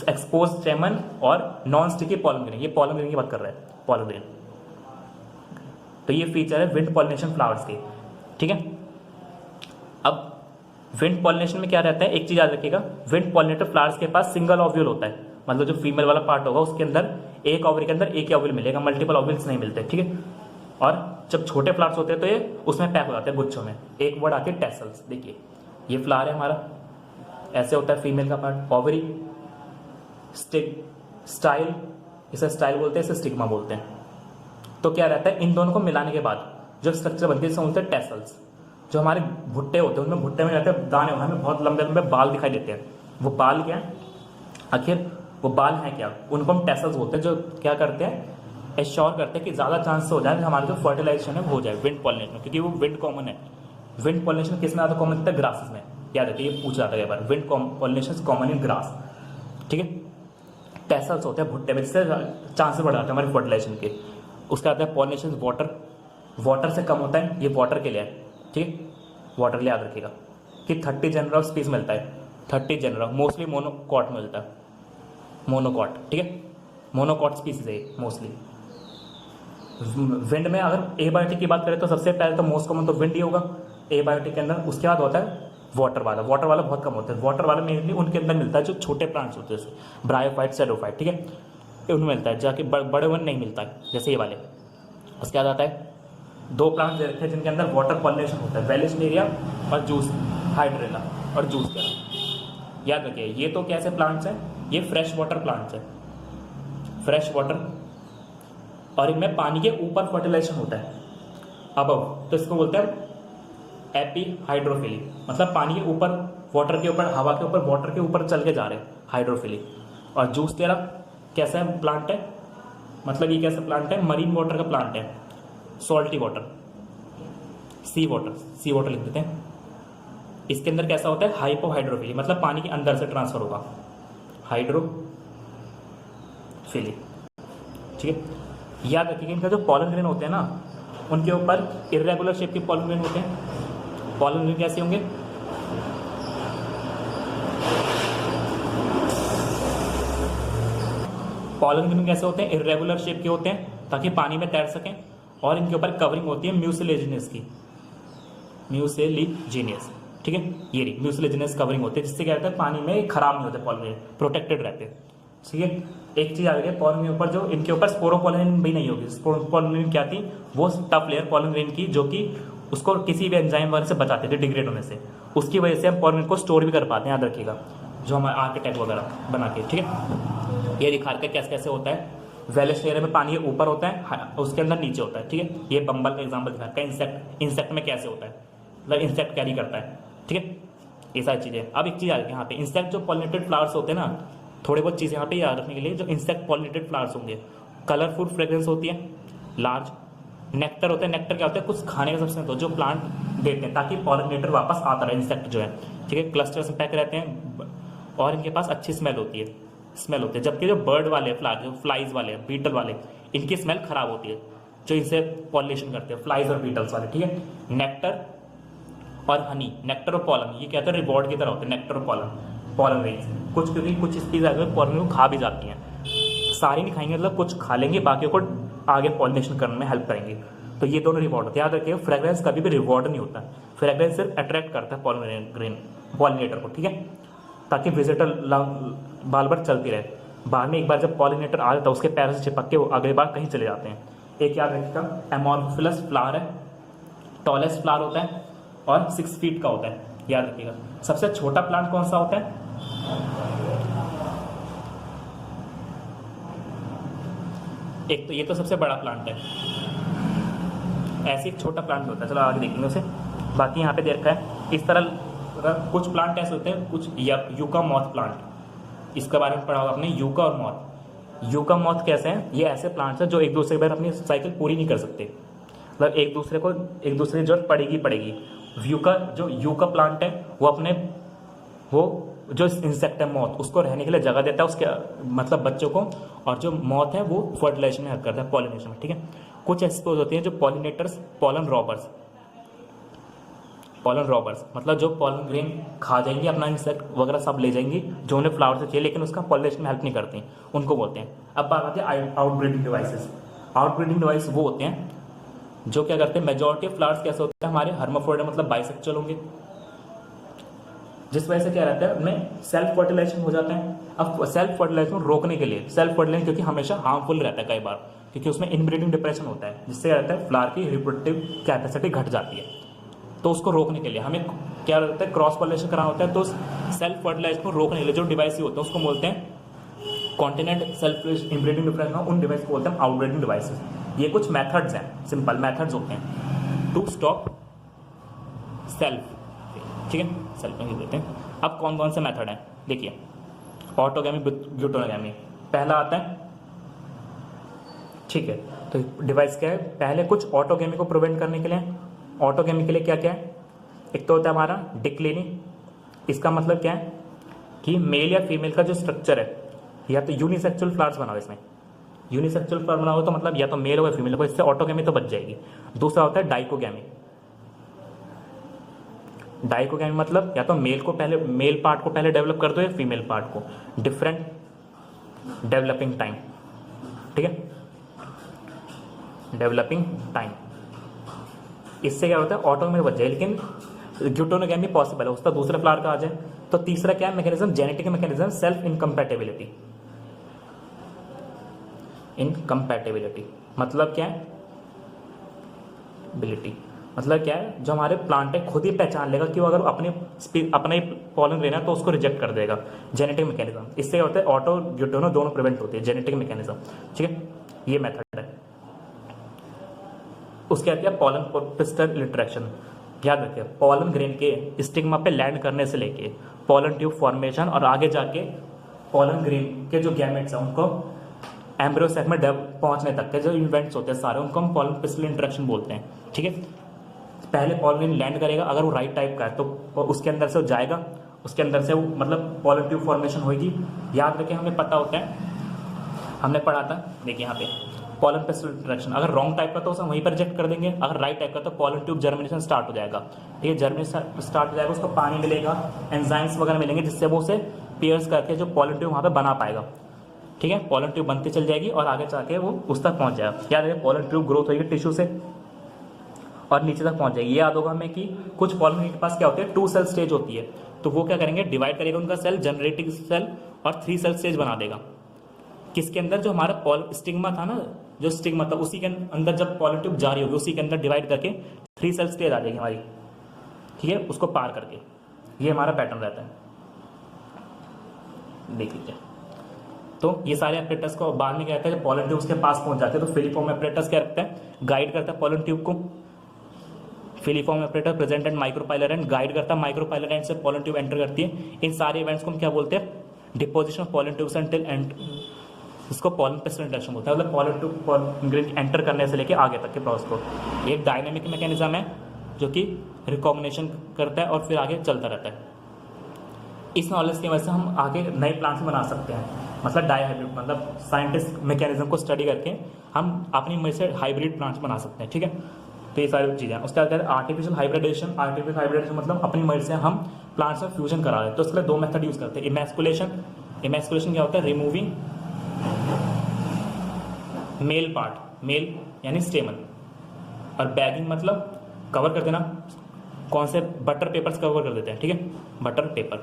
एक्सपोज स्टेमन और नॉन स्टिकी पॉलन ग्रेन। ये पॉलन ग्रेन की बात कर रहा है, पॉलन ग्रेन। तो ये फीचर है विंड पॉलिनेशन फ्लावर्स के, ठीक है। अब विंड पॉलिनेशन में क्या रहता है, एक चीज याद रखिएगा, विंड पॉलिनेटेड फ्लावर्स के पास सिंगल ओव्यूल होता है, मतलब जो फीमेल वाला पार्ट होगा उसके अंदर एक ओवरी के अंदर एक ही ओव्यूल मिलेगा, मल्टीपल ओव्यूल्स नहीं मिलते, ठीक है। और जब छोटे फ्लावर्स होते हैं तो ये उसमें पैक हो जाते हैं गुच्छों में। एक वर्ड आके टेसल्स, देखिए ये फ्लावर है हमारा, ऐसे होता है फीमेल का पार्ट, ओवरी, स्टाइल, इसे स्टाइल बोलते हैं, इसे स्टिग्मा बोलते हैं। तो क्या रहता है, इन दोनों को मिलाने के बाद जो स्ट्रक्चर बनती है इसे बोलते हैं टेसल्स। जो हमारे भुट्टे होते हैं उनमें भुट्टे में रहते हैं दाने, हमें बहुत लंबे लंबे बाल दिखाई देते हैं। वो बाल क्या है, आखिर वो बाल हैं क्या, उनको हम टेसल्स बोलते हैं, जो क्या करते हैं, एश्योर करते हैं कि ज़्यादा चांस हो जाए कि हमारा जो फर्टिलाइजेशन है वो हो जाए विंड पॉलिनेशन में, क्योंकि वो विंड कॉमन है। विंड पॉलिनेशन किस में ज़्यादा कॉमन होता है, ग्रासेस में। याद रखिए, ये पूछा जाता है एक बार, wind pollination common in grass, ठीक है। टेसल्स होते हैं भुट्टे में, जिससे चांसेस बढ़ जाते हैं हमारे फर्टिलाइजेशन के। उसका आता है पॉलिनेशन वाटर से कम होता है, ये वाटर के लिए है, ठीक है। वाटर के लिए याद रखिएगा कि 30 जेनरा ऑफ स्पीस मिलता है, 30 जेनरा, मोस्टली मोनोकॉट मिलता है, मोनोकॉट, ठीक है। मोनोकॉट स्पीसीज है मोस्टली। विंड में अगर ए बायोटिक की बात करें तो सबसे पहले तो मोस्ट कॉमन तो विंड ही होगा ए बायोटिक के अंदर। उसके बाद होता है वाटर वाला बहुत कम होता है। वाटर वाला मेनली उनके अंदर मिलता है जो छोटे प्लांट्स होते हैं, जैसे ब्रायोफाइट, सैडोफाइट, ठीक है, उनमें मिलता है, जाके बड़े वन नहीं मिलता है, जैसे ये वाले। उसके बाद आता है दो प्लांट्स रखे हैं जिनके अंदर वाटर पॉलिनेशन होता है, वेलिस्टेरिया और जूस हाइड्रेला और जूस क्या। याद रखिए, ये तो कैसे प्लांट्स हैं, ये फ्रेश वाटर प्लांट्स हैं, फ्रेश वाटर, और इनमें पानी के ऊपर फर्टिलाइजेशन होता है, अबव, तो इसको बोलते हैं एपी हाइड्रोफिली, मतलब पानी के ऊपर, वाटर के ऊपर, हवा के ऊपर, वाटर के ऊपर चल के जा रहे हैं, हाइड्रोफिली। और जूस तेरा कैसा है प्लांट है, मतलब ये कैसा प्लांट है, मरीन वाटर का प्लांट है, सॉल्टी वाटर, सी वाटर लिख देते हैं। इसके अंदर कैसा होता है, हाइपोहाइड्रोफिली, मतलब पानी के अंदर से ट्रांसफर होगा, हाइड्रोफिली, ठीक है। याद रखिए इनका जो पॉलन ग्रेन होते हैं ना, उनके ऊपर इर्रेगुलर शेप के पॉलन ग्रेन होते हैं। पॉलन ग्रेन कैसे होंगे, पॉलन ग्रेन कैसे होते हैं, इर्रेगुलर शेप के होते हैं ताकि पानी में तैर सकें, और इनके ऊपर कवरिंग होती है म्यूसिलेजिनस की, म्यूसिलिजिनियस, ठीक है, ये रही म्यूसिलेजिनस कवरिंग होती है, जिससे क्या होता है पानी में खराब नहीं होते, पॉलन ग्रेन प्रोटेक्टेड रहते हैं, ठीक है। एक चीज आ गई पॉलन ग्रेन ऊपर, जो इनके ऊपर स्पोरोपोलिन भी नहीं होगी। स्पोरोपोलिन क्या थी, वो टफ लेयर पॉलन ग्रेन की, जो कि उसको किसी भी एंजाइम वगैरह से बचाते थे डिग्रेड होने से, उसकी वजह से हम पॉलन ग्रेन को स्टोर भी कर पाते हैं, याद रखिएगा, जो हमारे आर्किटेक्ट वगैरह बना के, ठीक है। ये दिखा के कैसे कैसे होता है, वेलिस लेयर में पानी के ऊपर होता है, उसके अंदर नीचे होता है, ठीक है। ये बम्बल का एग्जाम्पल दिखा है, इंसेक्ट में कैसे होता है, मतलब इंसेक्ट कैरी करता है, ठीक है, ये सारी चीजें। अब एक चीज आ गई यहाँ पे, इंसेक्ट जो पॉलिनेटेड फ्लावर्स होते हैं ना, थोड़े बहुत चीज़ यहाँ पे याद रखने के लिए, जो इंसेक्ट पॉलिनेटेड फ्लावर्स होंगे, कलरफुल फ्रेग्रेंस होती है, लार्ज नेक्टर होता है। नेक्टर क्या होता है, कुछ खाने का सब्सटेंस होता है जो प्लांट देते हैं ताकि पॉलिनेटर वापस आता रहे, इंसेक्ट जो है, ठीक है, क्लस्टर्स में पैक रहते हैं, और इनके पास अच्छी स्मेल होती है, जबकि जो बर्ड वाले फ्लावर, जो फ्लाइज वाले, बीटल वाले, इनकी स्मेल खराब होती है, जो इनसे पॉलिनेशन करते हैं, फ्लाइज और बीटल्स वाले, ठीक है। नेक्टर और हनी, नेक्टर और पॉलन, ये कहते हैं रिवॉर्ड की तरह होते हैं, नेक्टर और पॉलन रेंज। कुछ, क्योंकि कुछ स्पीसीज अगर पॉलन को खा भी जाती हैं, सारी नहीं खाएंगे, मतलब कुछ खा लेंगे, बाकियों को आगे पॉलिनेशन करने में हेल्प करेंगे। तो ये दोनों रिवॉर्ड होते हैं। याद रखिए फ्रेग्रेंस कभी भी रिवॉर्ड नहीं होता, फ्रेग्रेंस सिर्फ अट्रैक्ट करता है पॉलिनेटर को, ठीक है, ताकि विजिटर बार बार चलती रहे। बाद में एक बार जब पॉलिनेटर आ जाता है उसके पैरों से चिपक के वो अगली बार कहीं चले जाते हैं। एक याद रखिएगा एमोर्फिलस फ्लावर है, टॉलेस्ट फ्लावर होता है और 6 फीट का होता है, याद रखिएगा। सबसे छोटा प्लांट कौन सा होता है? एक तो ये तो सबसे बड़ा प्लांट है, ऐसे एक छोटा प्लांट होता है, चलो आगे देखेंगे उसे। बाकी यहाँ पे दे रखा है इस तरह कुछ प्लांट ऐसे होते हैं, कुछ यूका मॉथ प्लांट, इसके बारे में पढ़ा होगा आपने, यूका और मॉथ। यूका मॉथ कैसे हैं? ये ऐसे प्लांट्स हैं जो एक दूसरे के बाद अपनी साइकिल पूरी नहीं कर सकते, मतलब एक दूसरे की जरूरत पड़ेगी। जो यूका प्लांट है वो जो इंसेक्ट है मॉथ, उसको रहने के लिए जगह देता है उसके मतलब बच्चों को, और जो मॉथ है वो फर्टिलाइजेशन में हेल्प करता है, पॉलिनेशन में, ठीक है। कुछ एक्सपोज होती हैं जो पॉलिनेटर्स, पॉलन रॉबर्स मतलब जो पॉलन ग्रेन खा जाएंगी, अपना इंसेक्ट वगैरह सब ले जाएंगी जो उन्हें फ्लावर से चाहिए, लेकिन उसका पॉलिनेशन में हेल्प नहीं करती, उनको बोलते हैं। अब बात आती है आउटब्रीडिंग डिवाइसेस। आउटब्रीडिंग डिवाइस वो होते हैं जो क्या करते हैं, मेजॉरिटी ऑफ फ्लावर्स कैसे होते हैं हमारे हर्माफ्रोडिट मतलब बाइसेक्सुअल होंगे, जिस वजह से क्या रहता है उनमें सेल्फ फर्टिलाइजेशन हो जाता है। अब सेल्फ फर्टिलाइजेशन रोकने के लिए, सेल्फ फर्टिलाइजेशन क्योंकि हमेशा हार्मफुल रहता है कई बार, क्योंकि उसमें इनब्रीडिंग डिप्रेशन होता है, जिससे क्या रहता है फ्लावर की रिप्रोडक्टिव कैपेसिटी घट जाती है। तो उसको रोकने के लिए हमें क्या रहता है, क्रॉस पॉलिनेशन कराना होता है। तो सेल्फ फर्टिलाइजेशन को रोकने के लिए जो डिवाइस होते हैं उसको बोलते हैं कॉन्टिनेंट सेल्फ इनब्रीडिंग डिप्रेशन, उन डिवाइस को बोलते हैं आउटब्रीडिंग डिवाइसेस। ये कुछ मेथड्स हैं, सिंपल मेथड्स होते हैं टू स्टॉप सेल्फ, ठीक है, सेल्फ में देते हैं। अब कौन कौन से मेथड हैं देखिए, ऑटोगैमी, ग्लूटोनोगैमी पहला आता है, ठीक है। तो डिवाइस क्या है, पहले कुछ ऑटोगैमी को प्रिवेंट करने के लिए, ऑटोगैमी के लिए क्या क्या है, एक तो होता है हमारा डिक्लिनिंग। इसका मतलब क्या है कि मेल या फीमेल का जो स्ट्रक्चर है, या तो यूनिसेक्सुअल फ्लावर्स बनाओ, इसमें यूनिसेक्सुअल फ्लावर बनाओ तो मतलब या तो मेल हो या फीमेल हो, इससे ऑटोगैमी तो बच जाएगी। दूसरा होता है डाइकोगैमी। डाइकोगैमी मतलब या तो मेल पार्ट को पहले डेवलप कर दो या फीमेल पार्ट को, डिफरेंट डेवलपिंग टाइम, ठीक है, डेवलपिंग टाइम। इससे क्या होता है ऑटोगैमी बच जाए, लेकिन ग्लूटोनोगैमी पॉसिबल है, उसका दूसरा फ्लावर का आ जाए। तो तीसरा क्या है mechanism, genetic mechanism, self incompatibility. Incompatibility मतलब क्या है, बिलिटी मतलब क्या है, जो हमारे प्लांट है खुद ही पहचान लेगा कि वो अगर अपना ही पॉलन लेना तो उसको रिजेक्ट कर देगा, जेनेटिक मैकेनिज्म। इससे क्या होता है ऑटो ग्लूटोनो दोनों प्रिवेंट होती है, जेनेटिक मैकेनिज्म, ठीक है, ये मेथड है। उसके बाद क्या, पॉलन पिस्टल इंटरेक्शन। याद रखिए पॉलन ग्रेन के स्टिग्मा पे लैंड करने से लेके पॉलन ट्यूब फॉर्मेशन और आगे जाके पॉलन ग्रेन के जो गैमेट्स हैं उनको एम्ब्रियो सेक में पहुंचने तक के जो इवेंट्स होते हैं सारे, उनको हम पॉलन पिस्टल इंटरेक्शन बोलते हैं, ठीक है। पहले पॉलन ग्रेन लैंड करेगा, अगर वो राइट टाइप का है तो उसके अंदर से वो जाएगा, उसके अंदर से वो मतलब पॉलन ट्यूब फॉर्मेशन होगी। याद रखें हमें पता होता है, हमने पढ़ा था, देखिए यहाँ पे पॉलन पिस्टल इंटरेक्शन, अगर रॉन्ग टाइप का तो उसे वहीं पर रिजेक्ट कर देंगे, अगर राइट टाइप का तो पॉलन ट्यूब जर्मिनेशन स्टार्ट हो जाएगा, ठीक है, जर्मिनेशन स्टार्ट हो जाएगा, उसको पानी मिलेगा, एंजाइम्स वगैरह मिलेंगे, जिससे वो उसे पियर्स करके जो पॉलन ट्यूब वहाँ पे बना पाएगा, ठीक है। पॉलन ट्यूब बनती चल जाएगी और आगे जाके वो उस तक पहुँच जाएगा। याद रखें पॉलन ट्यूब ग्रोथ होगी टिश्यू से और नीचे तक पहुँच जाएगी। ये याद होगा हमें कि कुछ पॉलन के पास क्या होते हैं, 2 सेल स्टेज होती है, तो वो क्या करेंगे, डिवाइड करेगा उनका सेल, जनरेटिंग सेल और 3 सेल स्टेज बना देगा। किसके अंदर, जो हमारा स्टिग्मा था ना, जो स्टिग्मा था उसी के अंदर जब पॉलन ट्यूब जारी होगी उसी के अंदर डिवाइड करके 3 सेल स्टेज आ जाएगी हमारी, ठीक है, उसको पार करके। ये हमारा पैटर्न रहता है, देख लीजिए। तो ये सारे एपरेटस को बाद में क्या कहता है, जब पॉलन ट्यूब उसके पास पहुंच जाते हैं तो फिलीफॉर्म एपरेटस क्या रखता है, गाइड करता है पॉलन ट्यूब को। Filiform एपरेटर present and micropylar and guide करता है, माइक्रोपाइलर एंड से पॉलन ट्यूब एंटर करती है। इन सारे इवेंट्स को हम क्या बोलते हैं, deposition of pollen tubes until and, इसको पॉलन पिस्टल इंटरेक्शन बोलता है, मतलब पॉलन ट्यूब एंटर करने से लेके आगे तक के प्रोसेस को। एक डायनेमिक मैकेनिज्म है जो कि रिकॉग्निशन करता है और फिर आगे चलता रहता है। इस नॉलेज की वजह से हम आगे नए प्लांट्स बना सकते हैं, मतलब डाई हाइब्रिड, मतलब साइंटिस्ट मैकेनिज्म को स्टडी करके हम अपनी मर्जी से हाइब्रिड प्लांट्स बना सकते हैं, ठीक है। तो ये सारी चीज़ें, उसके बाद आर्टिफिशियल हाइब्रिडेशन। आर्टिफिशियल हाइब्रिडेशन मतलब अपनी मर्जी से हम प्लांट्स में फ्यूजन करा रहे हैं, तो उसके लिए 2 मेथड यूज़ करते हैं, इमैस्कुलेशन। इमैस्कुलेशन क्या होता है, रिमूविंग मेल पार्ट, मेल यानी स्टेमन, और बैगिंग मतलब कवर कर देना, कौन से बटर पेपर से कवर कर देते हैं, ठीक है, बटर पेपर।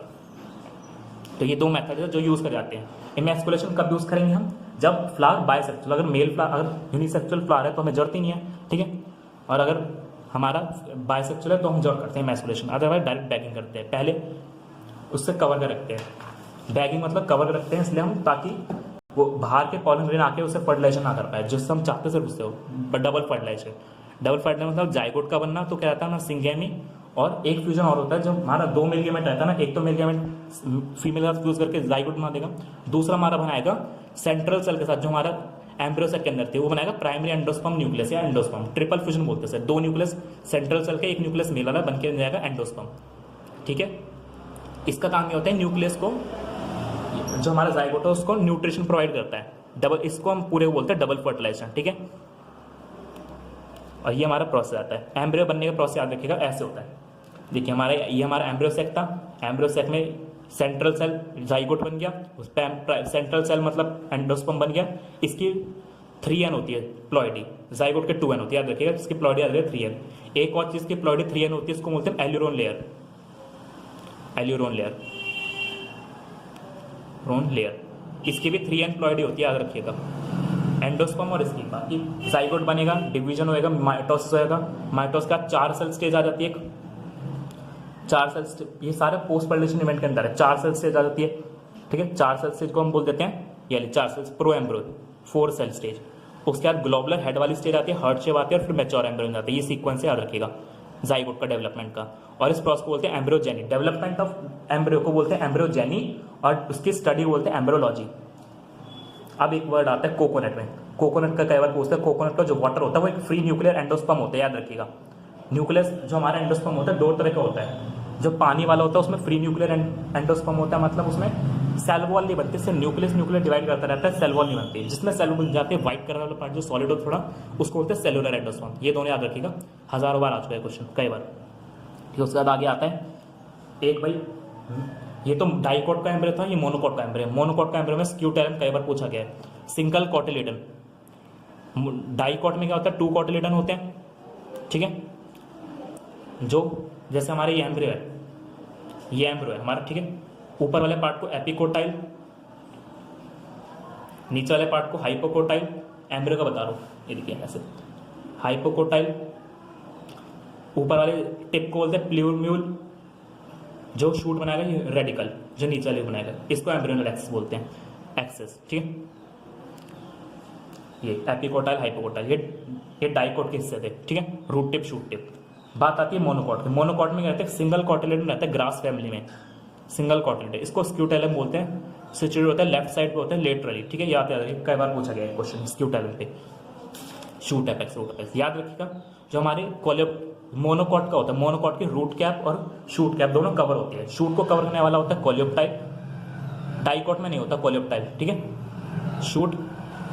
तो ये दो मेथड है जो यूज़ कर जाते हैं। इमैस्कुलेशन कब यूज़ करेंगे हम, जब फ्लावर बाइसेक्सुअल, अगर मेल फ्लावर, अगर यूनिसेक्सुअल फ्लावर है तो हमें जरूरत ही नहीं है, ठीक है, और अगर हमारा बाइसेक्सुअल है तो हम जरूरत करते हैं इमैस्कुलेशन, अदरवाइज डायरेक्ट बैगिंग करते हैं, पहले उससे कवर कर रखते हैं। बैगिंग मतलब कवर कर रखते हैं इसलिए हम, ताकि वो बाहर के पॉलन ग्रेन आके उसे फर्टिलाइजेशन ना कर पाए, जिससे हम चाहते सिर्फ उससे हो डबल फर्टिलाइजेशन। डबल फर्टिलाइजेशन मतलब जाइगोट का बनना, तो क्या रहता है ना, सिंगेमी, और एक फ्यूजन और होता है जो हमारा दो मेल गेमेट रहता है ना, एक तो मेल गेमेट फीमेल का फ्यूज करके जाइगोट बना देगा, दूसरा हमारा बनाएगा सेंट्रल सेल के साथ जो हमारा एम्ब्रियो सेल के अंदर थे, वो बनाएगा प्राइमरी एंडोस्पर्म न्यूक्लियस या एंडोस्पर्म, ट्रिपल फ्यूजन बोलते हैं सर, दो न्यूक्लियस सेंट्रल सेल के, एक न्यूक्लियस मेल वाला बन के जाएगा एंडोस्पर्म, ठीक है। इसका काम ये होता है न्यूक्लियस को, जो हमारा जाइगोट है उसको न्यूट्रिशन प्रोवाइड करता है, डबल, इसको हम पूरे बोलते हैं डबल फर्टिलाइजेशन, ठीक है। और ये हमारा प्रोसेस आता है। एम्ब्रियो बनने का प्रोसेस याद रखिएगा ऐसे होता है, देखिए हमारे ये हमारा एम्ब्रियो सेक था, एम्ब्रियो सेक में सेंट्रल सेल जाइगोट बन गया, उस पर सेंट्रल सेल मतलब एंडोस्पर्म बन गया, इसकी 3n होती है प्लॉइडी, जाइगोट के 2n होती है, याद रखिएगा, इसकी प्लॉइडी याद रखिएगा 3n। एक और चीज़ की प्लॉइडी 3n होती है, इसको बोलते हैं एल्यूरोन लेयर, एल्यूरोन लेयर, रोन लेयर, इसकी भी 3n प्लॉइडी होती है, याद रखिएगा। एंडोस्पर्म और इसकी बाकी जाइगोट बनेगा, डिवीजन होएगा, माइटोसिस होएगा, माइटोसिस का 4 सेल स्टेज आ जाती है, 4 सेल, ये सारे पोस्ट फर्टिलाइजेशन इवेंट के अंदर है, 4 सेल स्टेज आ जाती है, ठीक है। 4 सेल स्टेज को हम बोल देते हैं, यानी 4 cells pro embryo, 4 cell stage, उसके बाद ग्लोबुलर हेड वाली स्टेज आती है, हार्ट शेप आती है, और फिर मैच्योर एम्ब्रियो जाता है। ये सीक्वेंस याद रखिएगा जाइगोट का डेवलपमेंट का, और इस प्रोसेस को बोलते हैं एम्ब्रियोजेनी, डेवलपमेंट ऑफ एम्ब्रियो को बोलते हैं एम्ब्रियोजेनी, और उसकी स्टडी बोलते हैं एम्ब्रियोलॉजी। अब एक वर्ड आता है कोकोनट में, कोकोनट का कई बार पूछते हैं, कोकोनट का जो वाटर होता है वो एक फ्री न्यूक्लियर एंडोस्पर्म होता है, याद रखिएगा। न्यूक्लियस जो हमारा एंडोस्पर्म होता है दो तरह का होता है, जो पानी वाला होता है उसमें फ्री न्यूक्लियर एंडोस्पर्म होता है, मतलब उसमें सेल वॉल नहीं बनती, इससे न्यूक्लियस न्यूक्लियर डिवाइड करता रहता है, सेल वॉल नहीं बनती, जिसमें सेल बन जाते हैं व्हाइट कलर वाला पार्ट जो सॉलिड होता है थोड़ा, उसको बोलते हैं सेलुलर एंडोस्पर्म। ये दोनों याद रखिएगा, हजारों बार आ चुका है क्वेश्चन कई बार। फिर उसके बाद आगे आता है एक भाई, ये तो डाइकोट का एम्ब्रियो था, ये मोनोकोट का एम्ब्रियो, मोनोकोट का एम्ब्रियो में स्क्यूटेरन कई बार पूछा गया है, सिंगल कॉटिलेडन। डाइकोट में क्या होता है, 2 कॉटिलेडन होते हैं, ठीक है, जो जैसे हमारे ये एम्ब्रियो है, ये एम्ब्रियो है हमारा, ठीक है, ऊपर वाले पार्ट को एपिकोटाइल, नीचे वाले पार्ट को हाइपोकोटाइल, एम्ब्रियो का बता रहा हूँ, ये देखिए ऐसे हाइपोकोटाइल, ऊपर वाले टिप को बोलते हैं प्ल्यूम्यूल, जो शूट बनाएगा ये रेडिकल, जो नीचे वाले बनाएगा, इसको एम्ब्रियोनल एक्सिस बोलते हैं, एक्सिस, ठीक है। ये एपिकोटाइल हाइपोकोटाइल, ये डाइकोट के हिस्से थे, ठीक है, रूट टिप शूट टिप। बात आती है मोनोकॉट की, मोनोकॉट में कहते हैं सिंगल कॉटिलेडन रहता है, ग्रास फैमिली में सिंगल कॉटिलेडन, इसको स्क्यूटेलम बोलते हैं, सिचुएटेड होता है लेफ्ट साइड पे होता है लेटरली, ठीक है, याद रखिए, कई बार पूछा गया है क्वेश्चन स्क्यूटेलम पे, शूट एपेक्स रूट एपेक्स, याद रखिएगा। जो हमारे मोनोकॉट का होता है, मोनोकॉट की रूट कैप और शूट कैप दोनों कवर होती है, शूट को कवर करने वाला होता है कोलियोप्टाइल, डाइकोट में नहीं होता कोलियोप्टाइल, ठीक है, शूट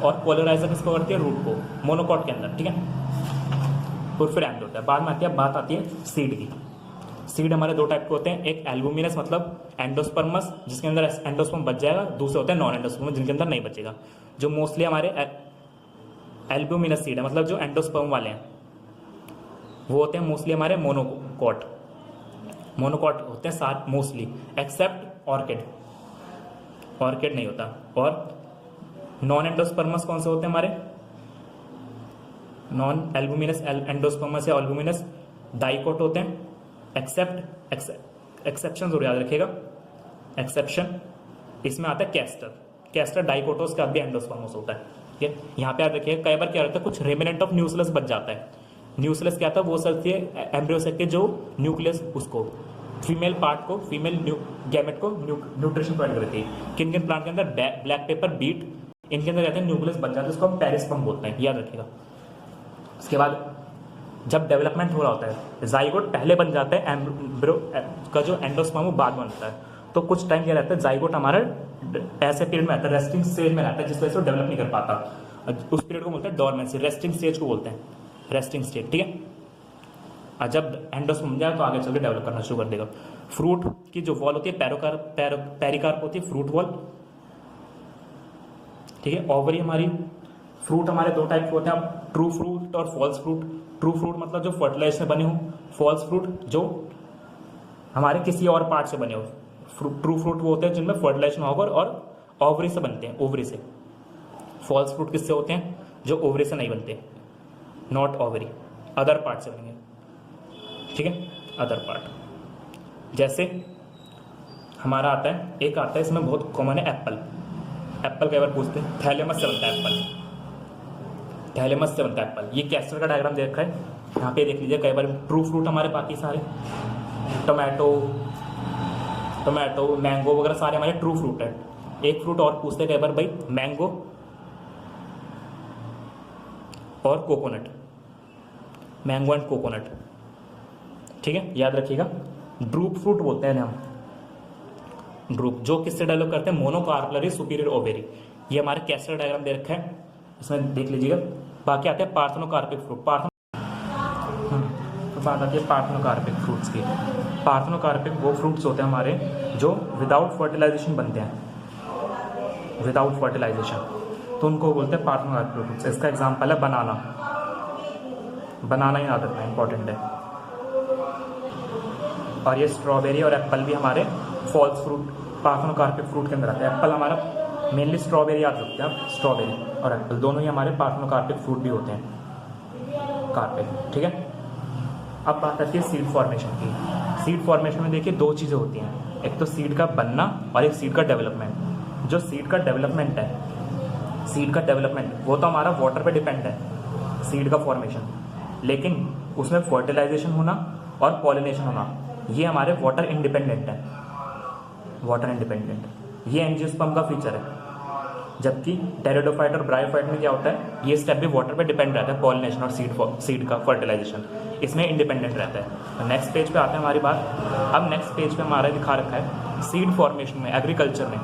और पोलराइजर किसको करती है, रूट को, मोनोकॉट के अंदर, ठीक है, और फिर एम्ब्रियो होता है। बाद में आती है, बात आती है सीड की। सीड हमारे दो टाइप के होते हैं, एक एल्बुमिनस मतलब एंडोस्पर्मस जिसके अंदर एंडोस्पर्म बच जाएगा, दूसरे होते हैं नॉन एंडोस्पर्मस जिनके अंदर नहीं बचेगा। जो मोस्टली हमारे एल्बुमिनस सीड है, मतलब जो एंडोस्पर्म वाले हैं वो होते हैं मोस्टली हमारे मोनोकॉट, मोनोकॉट होते हैं साथ मोस्टली, एक्सेप्ट ऑर्किड, ऑर्किड नहीं होता। और नॉन एंडोस्पर्मस कौन से होते हैं हमारे, नॉन एल्बुमिनस एंडोस्पर्मस या एल्बुमिनस डाइकोट होते हैं, एक्सेप्ट एक्सेप्शन जरूर याद रखिएगा, एक्सेप्शन इसमें आता है कैस्टर, कैस्टर डाइकोटोस का भी एंडोस्पर्मस होता है, ठीक है। यहाँ पे याद रखिएगा, कई बार क्या होता है कुछ रेमिनेंट ऑफ न्यूक्लियस बच जाता है, न्यूक्लियस क्या था वो सेल थी एम्ब्रियो सेल के जो न्यूक्लियस उसको फीमेल पार्ट को, फीमेल गैमेट को न्यूट्रिशन प्रोवाइड करती है। किन किन प्लांट के अंदर, ब्लैक पेपर, बीट, इनके अंदर कहते हैं न्यूक्लियस बन जाता है, उसको हम पेरिस्पर्म बोलते हैं, याद रखिएगा। उसके बाद जब डेवलपमेंट हो रहा होता है, जाइगोट पहले बन जाता है, एम्ब्रियो का जो एंडोस्पर्म वो बाद में बनता है, तो कुछ टाइम क्या रहता है, जाइगोट हमारा ऐसे पीरियड में रहता है, रेस्टिंग स्टेज में रहता है, जिस वजह से वो डेवलप नहीं कर पाता, उस पीरियड को बोलते हैं डोरमेंसी, रेस्टिंग स्टेज को बोलते हैं, रेस्टिंग स्टेज, ठीक है। और जब एंडोस्पर्म जाए तो आगे चल के डेवलप करना शुरू कर देगा। फ्रूट की जो वॉल होती है पेरिकार्प होती है, फ्रूट वॉल, ठीक है। ओवरी हमारी, फ्रूट हमारे दो टाइप के होते हैं, ट्रू फ्रूट और फॉल्स फ्रूट। ट्रू फ्रूट मतलब जो फर्टिलाइज से बने हो, फॉल्स फ्रूट जो हमारे किसी और पार्ट से बने हो। ट्रू फ्रूट वो होते हैं जिनमें फर्टिलाइजेशन होगा और ओवरी से बनते हैं, ओवरी से। फॉल्स फ्रूट किससे होते हैं? जो ओवरी से नहीं बनते, नॉट ओवरी, अदर पार्ट से बनेंगे, ठीक है, अदर पार्ट। जैसे हमारा आता है, एक आता है इसमें बहुत कॉमन है एप्पल। एप्पल कई बार पूछते हैं, थैलेमस से बनता है एप्पल, थैलेमस से बनता है एप्पल। ये कैस्टर का डायग्राम दे रखा है, यहाँ पे देख लीजिए। कई बार ट्रू फ्रूट हमारे बाकी सारे टोमेटो मैंगो वगैरह सारे हमारे ट्रू फ्रूट है। एक फ्रूट और पूछते हैं कई बार भाई, मैंगो और कोकोनट, मैंगो एंड कोकोनट, ठीक है, याद रखिएगा। ड्रूप फ्रूट बोलते हैं हम, ड्रूप, जो किससे डेवलप करते हैं? Monocarpellary superior ovary. ये हमारे कैस्टर डायग्राम दे रखा है, इसमें देख लीजिएगा। बाकी आते हैं पार्थेनोकार्पिक फ्रूट, तो बात आती है पार्थेनोकार्पिक फ्रूट्स की। पार्थेनोकार्पिक वो फ्रूट्स होते हैं हमारे जो विदाउट फर्टिलाइजेशन बनते हैं, विदाउट फर्टिलाइजेशन, तो उनको बोलते हैं पार्थेनोकार्पिक फ्रूट्स। इसका एग्जांपल है बनाना, बनाना ही याद रखना इंपॉर्टेंट है। और ये स्ट्रॉबेरी और एप्पल भी हमारे फॉल्स फ्रूट, पार्थेनोकार्पिक फ्रूट के अंदर आते हैं। एप्पल हमारा मेनली स्ट्रॉबेरी याद रखते हैं आप, स्ट्रॉबेरी और एप्पल दोनों ही हमारे पार्थेनोकार्पिक फ्रूट भी होते हैं, कार्पिक, ठीक है। अब बात आती है सीड फॉर्मेशन की। सीड फॉर्मेशन में देखिए दो चीज़ें होती हैं, एक तो सीड का बनना और एक सीड का डेवलपमेंट। जो सीड का डेवलपमेंट है, सीड का डेवलपमेंट वो तो हमारा वाटर पे डिपेंड है, सीड का फॉर्मेशन, लेकिन उसमें फर्टिलाइजेशन होना और पॉलिनेशन होना ये हमारे वाटर इंडिपेंडेंट है, वाटर इंडिपेंडेंट। ये एंजियोस्पर्म का फीचर है। जबकि टेरिडोफाइट और ब्रायोफाइट में क्या होता है, ये स्टेप भी वाटर पे डिपेंड रहता है, पॉलिनेशन और सीड का फर्टिलाइजेशन, इसमें इंडिपेंडेंट रहता है। तो नेक्स्ट पेज पे आते हैं हमारी बात। अब नेक्स्ट पेज पे हमारा दिखा रखा है सीड फॉर्मेशन में, एग्रीकल्चर में।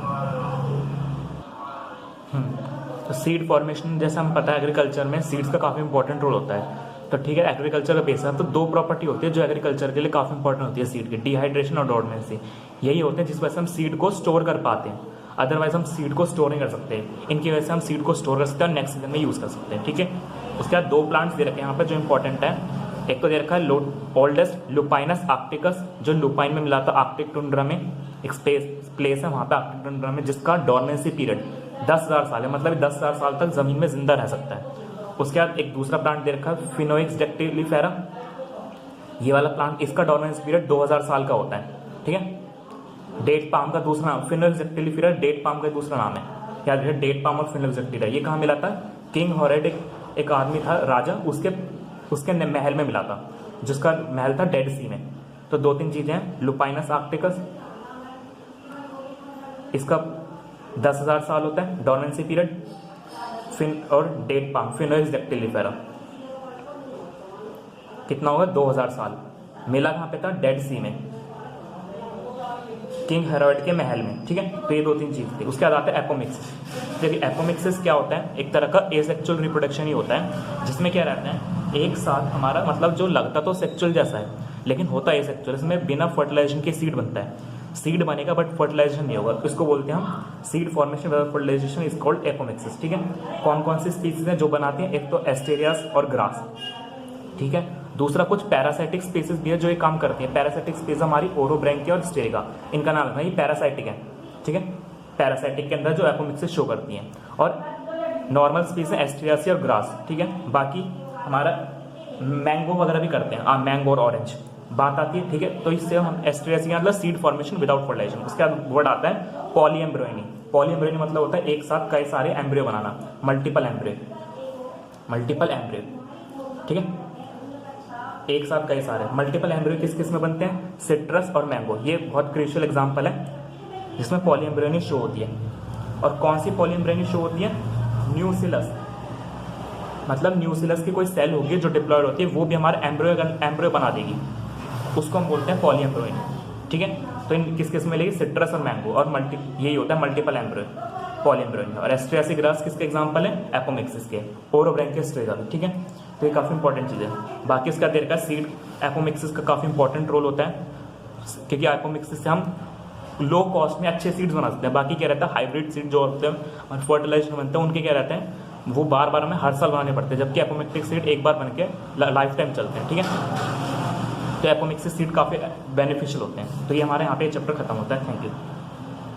तो सीड फॉर्मेशन जैसे हम पता है एग्रीकल्चर में सीड्स का काफ़ी इंपॉर्टेंट रोल होता है, तो ठीक है, एग्रीकल्चर का बेस है। तो दो प्रॉपर्टी होती है जो एग्रीकल्चर के लिए काफ़ी इंपॉर्टेंट होती है सीड की, डिहाइड्रेशन और डोर्मेंसी। यही होते हैं जिस वजह से हम सीड को स्टोर कर पाते हैं, अदरवाइज हम सीड को स्टोर नहीं कर सकते। इनकी वजह से हम सीड को स्टोर कर सकते हैं और नेक्स्ट सीजन में यूज़ कर सकते हैं, ठीक है। उसके बाद दो प्लांट्स दे रखे हैं यहाँ पर जो इंपॉर्टेंट है। एक तो दे रखा है ओल्डेस्ट लुपाइनस आर्क्टिकस, जो लुपाइन में मिला था आर्कटिक टुंड्रा में, एक प्लेस है वहाँ पे आर्कटिक टुंड्रा में, जिसका डोर्मेंसी पीरियड 10,000 साल है, मतलब 10,000 साल तक जमीन में जिंदा रह सकता है। उसके बाद एक दूसरा प्लांट दे रखा है फिनोइक्स डेक्टिलिफेरा, ये वाला प्लांट, इसका डोर्मेंसी पीरियड 2000 साल का होता है, ठीक है। डेट पाम का दूसरा नाम फिनोइक्स डेक्टिलिफेरा, डेट पाम का दूसरा नाम है, याद रखिए, डेट पाम और फिनोइक्स डेक्टिलिफेरा। ये कहाँ मिला था? किंग हॉरेड, एक आदमी था राजा, उसके महल में मिला था, जिसका महल था डेड सी में। तो दो तीन चीजें हैं, लुपाइनस आर्क्टिकस, इसका 10,000 साल होता है डोर्मेंसी पीरियड, और डेट पाम फिनोइक्स डेक्टिलिफेरा कितना होगा? 2000 साल। मिला कहाँ पे था? डेड सी में, किंग हेरोड के महल में, ठीक है। तो ये दो तीन चीज थी। उसके बाद आता है एपोमिक्सिस। देखिए एपोमिक्सिस क्या होता है? एक तरह का एसेक्सुअल रिप्रोडक्शन ही होता है, जिसमें क्या रहता है, एक साथ हमारा मतलब जो लगता तो सेक्सुअल जैसा है लेकिन होता है एसेक्सुअल। इसमें बिना फर्टिलाइजेशन के सीड बनता है, सीड बनेगा बट फर्टिलाइजेशन नहीं होगा, इसको बोलते हैं हम seed formation without fertilisation is called apomixis, ठीक है। कौन कौन सी स्पीसीज हैं जो बनाती हैं? एक तो एस्टेरियास और ग्रास, ठीक है। दूसरा कुछ पैरासाइटिक स्पीसीज भी है जो ये काम करती है। पैरासाइटिक स्पीसीज हमारी ओरोब्रैंकिया और स्टेरिका, इनका नाम है, ये पैरासाइटिक है, ठीक है। पैरासाइटिक के अंदर जो एपोमिक्सिस शो करती हैं। और नॉर्मल स्पीसीज एस्टेरियासी और ग्रास, ठीक है। बाकी हमारा मैंगो वगैरह भी करते हैं, मैंगो और ऑरेंज बात आती है, ठीक है। तो इससे हम एस्टेरियासी मतलब सीड फॉर्मेशन विदाउट फर्टिलाइजेशन। उसके बाद वर्ड आता है पॉलीएम्ब्रियोनी। पॉलीएम्ब्रियोनी मतलब होता है एक साथ कई सारे एम्ब्रियो बनाना, मल्टीपल एम्ब्रियो, मल्टीपल एम्ब्रियो, ठीक है। एक साथ कई सारे मल्टीपल एम्ब्रियो किस किस में बनते हैं? सिट्रस और मैंगो, ये बहुत क्रूशियल एग्जांपल है जिसमें पॉलीएम्ब्रियोनी शो होती है। और कौन सी पॉलीएम्ब्रियोनी शो होती है? न्यूसिलस, मतलब न्यूसिलस की कोई सेल होगी जो डिप्लॉयड होती है, वो भी हमारा एम्ब्रियो बना देगी, उसको हम बोलते हैं पॉलीएम्ब्रियोनी, ठीक है। तो इन किस किस में मिलेगी? सिट्रस और मैंगो, और यही होता है मल्टीपल एम्ब्रियो, पॉलीएम्ब्रियोनी। और एस्टेरियासी ग्रास किसके एग्जांपल है? एपोमिक्सिस के, ओरोब्रैंकिया स्टेरिका, ठीक है। तो ये काफ़ी इंपॉर्टेंट चीज़ है। बाकी इसका देर का सीड एपोमिक्सिस का काफ़ी इंपॉर्टेंट रोल होता है, क्योंकि एपोमिक्सिस से हम लो कॉस्ट में अच्छे सीड्स बना सकते हैं। बाकी क्या रहता है? हाइब्रिड सीड जो होते हैं और फर्टिलाइजेशन बनते हैं, उनके क्या रहते हैं? वो बार बार हमें हर साल बनाने पड़ते हैं, जबकि एपोमेक्टिक सीट एक बार बन के लाइफ टाइम चलते हैं, ठीक है। तो एपोमेक्टिक सीट काफ़ी बेनिफिशियल होते हैं। तो ये हमारे यहाँ पे चैप्टर खत्म होता है। Thank you.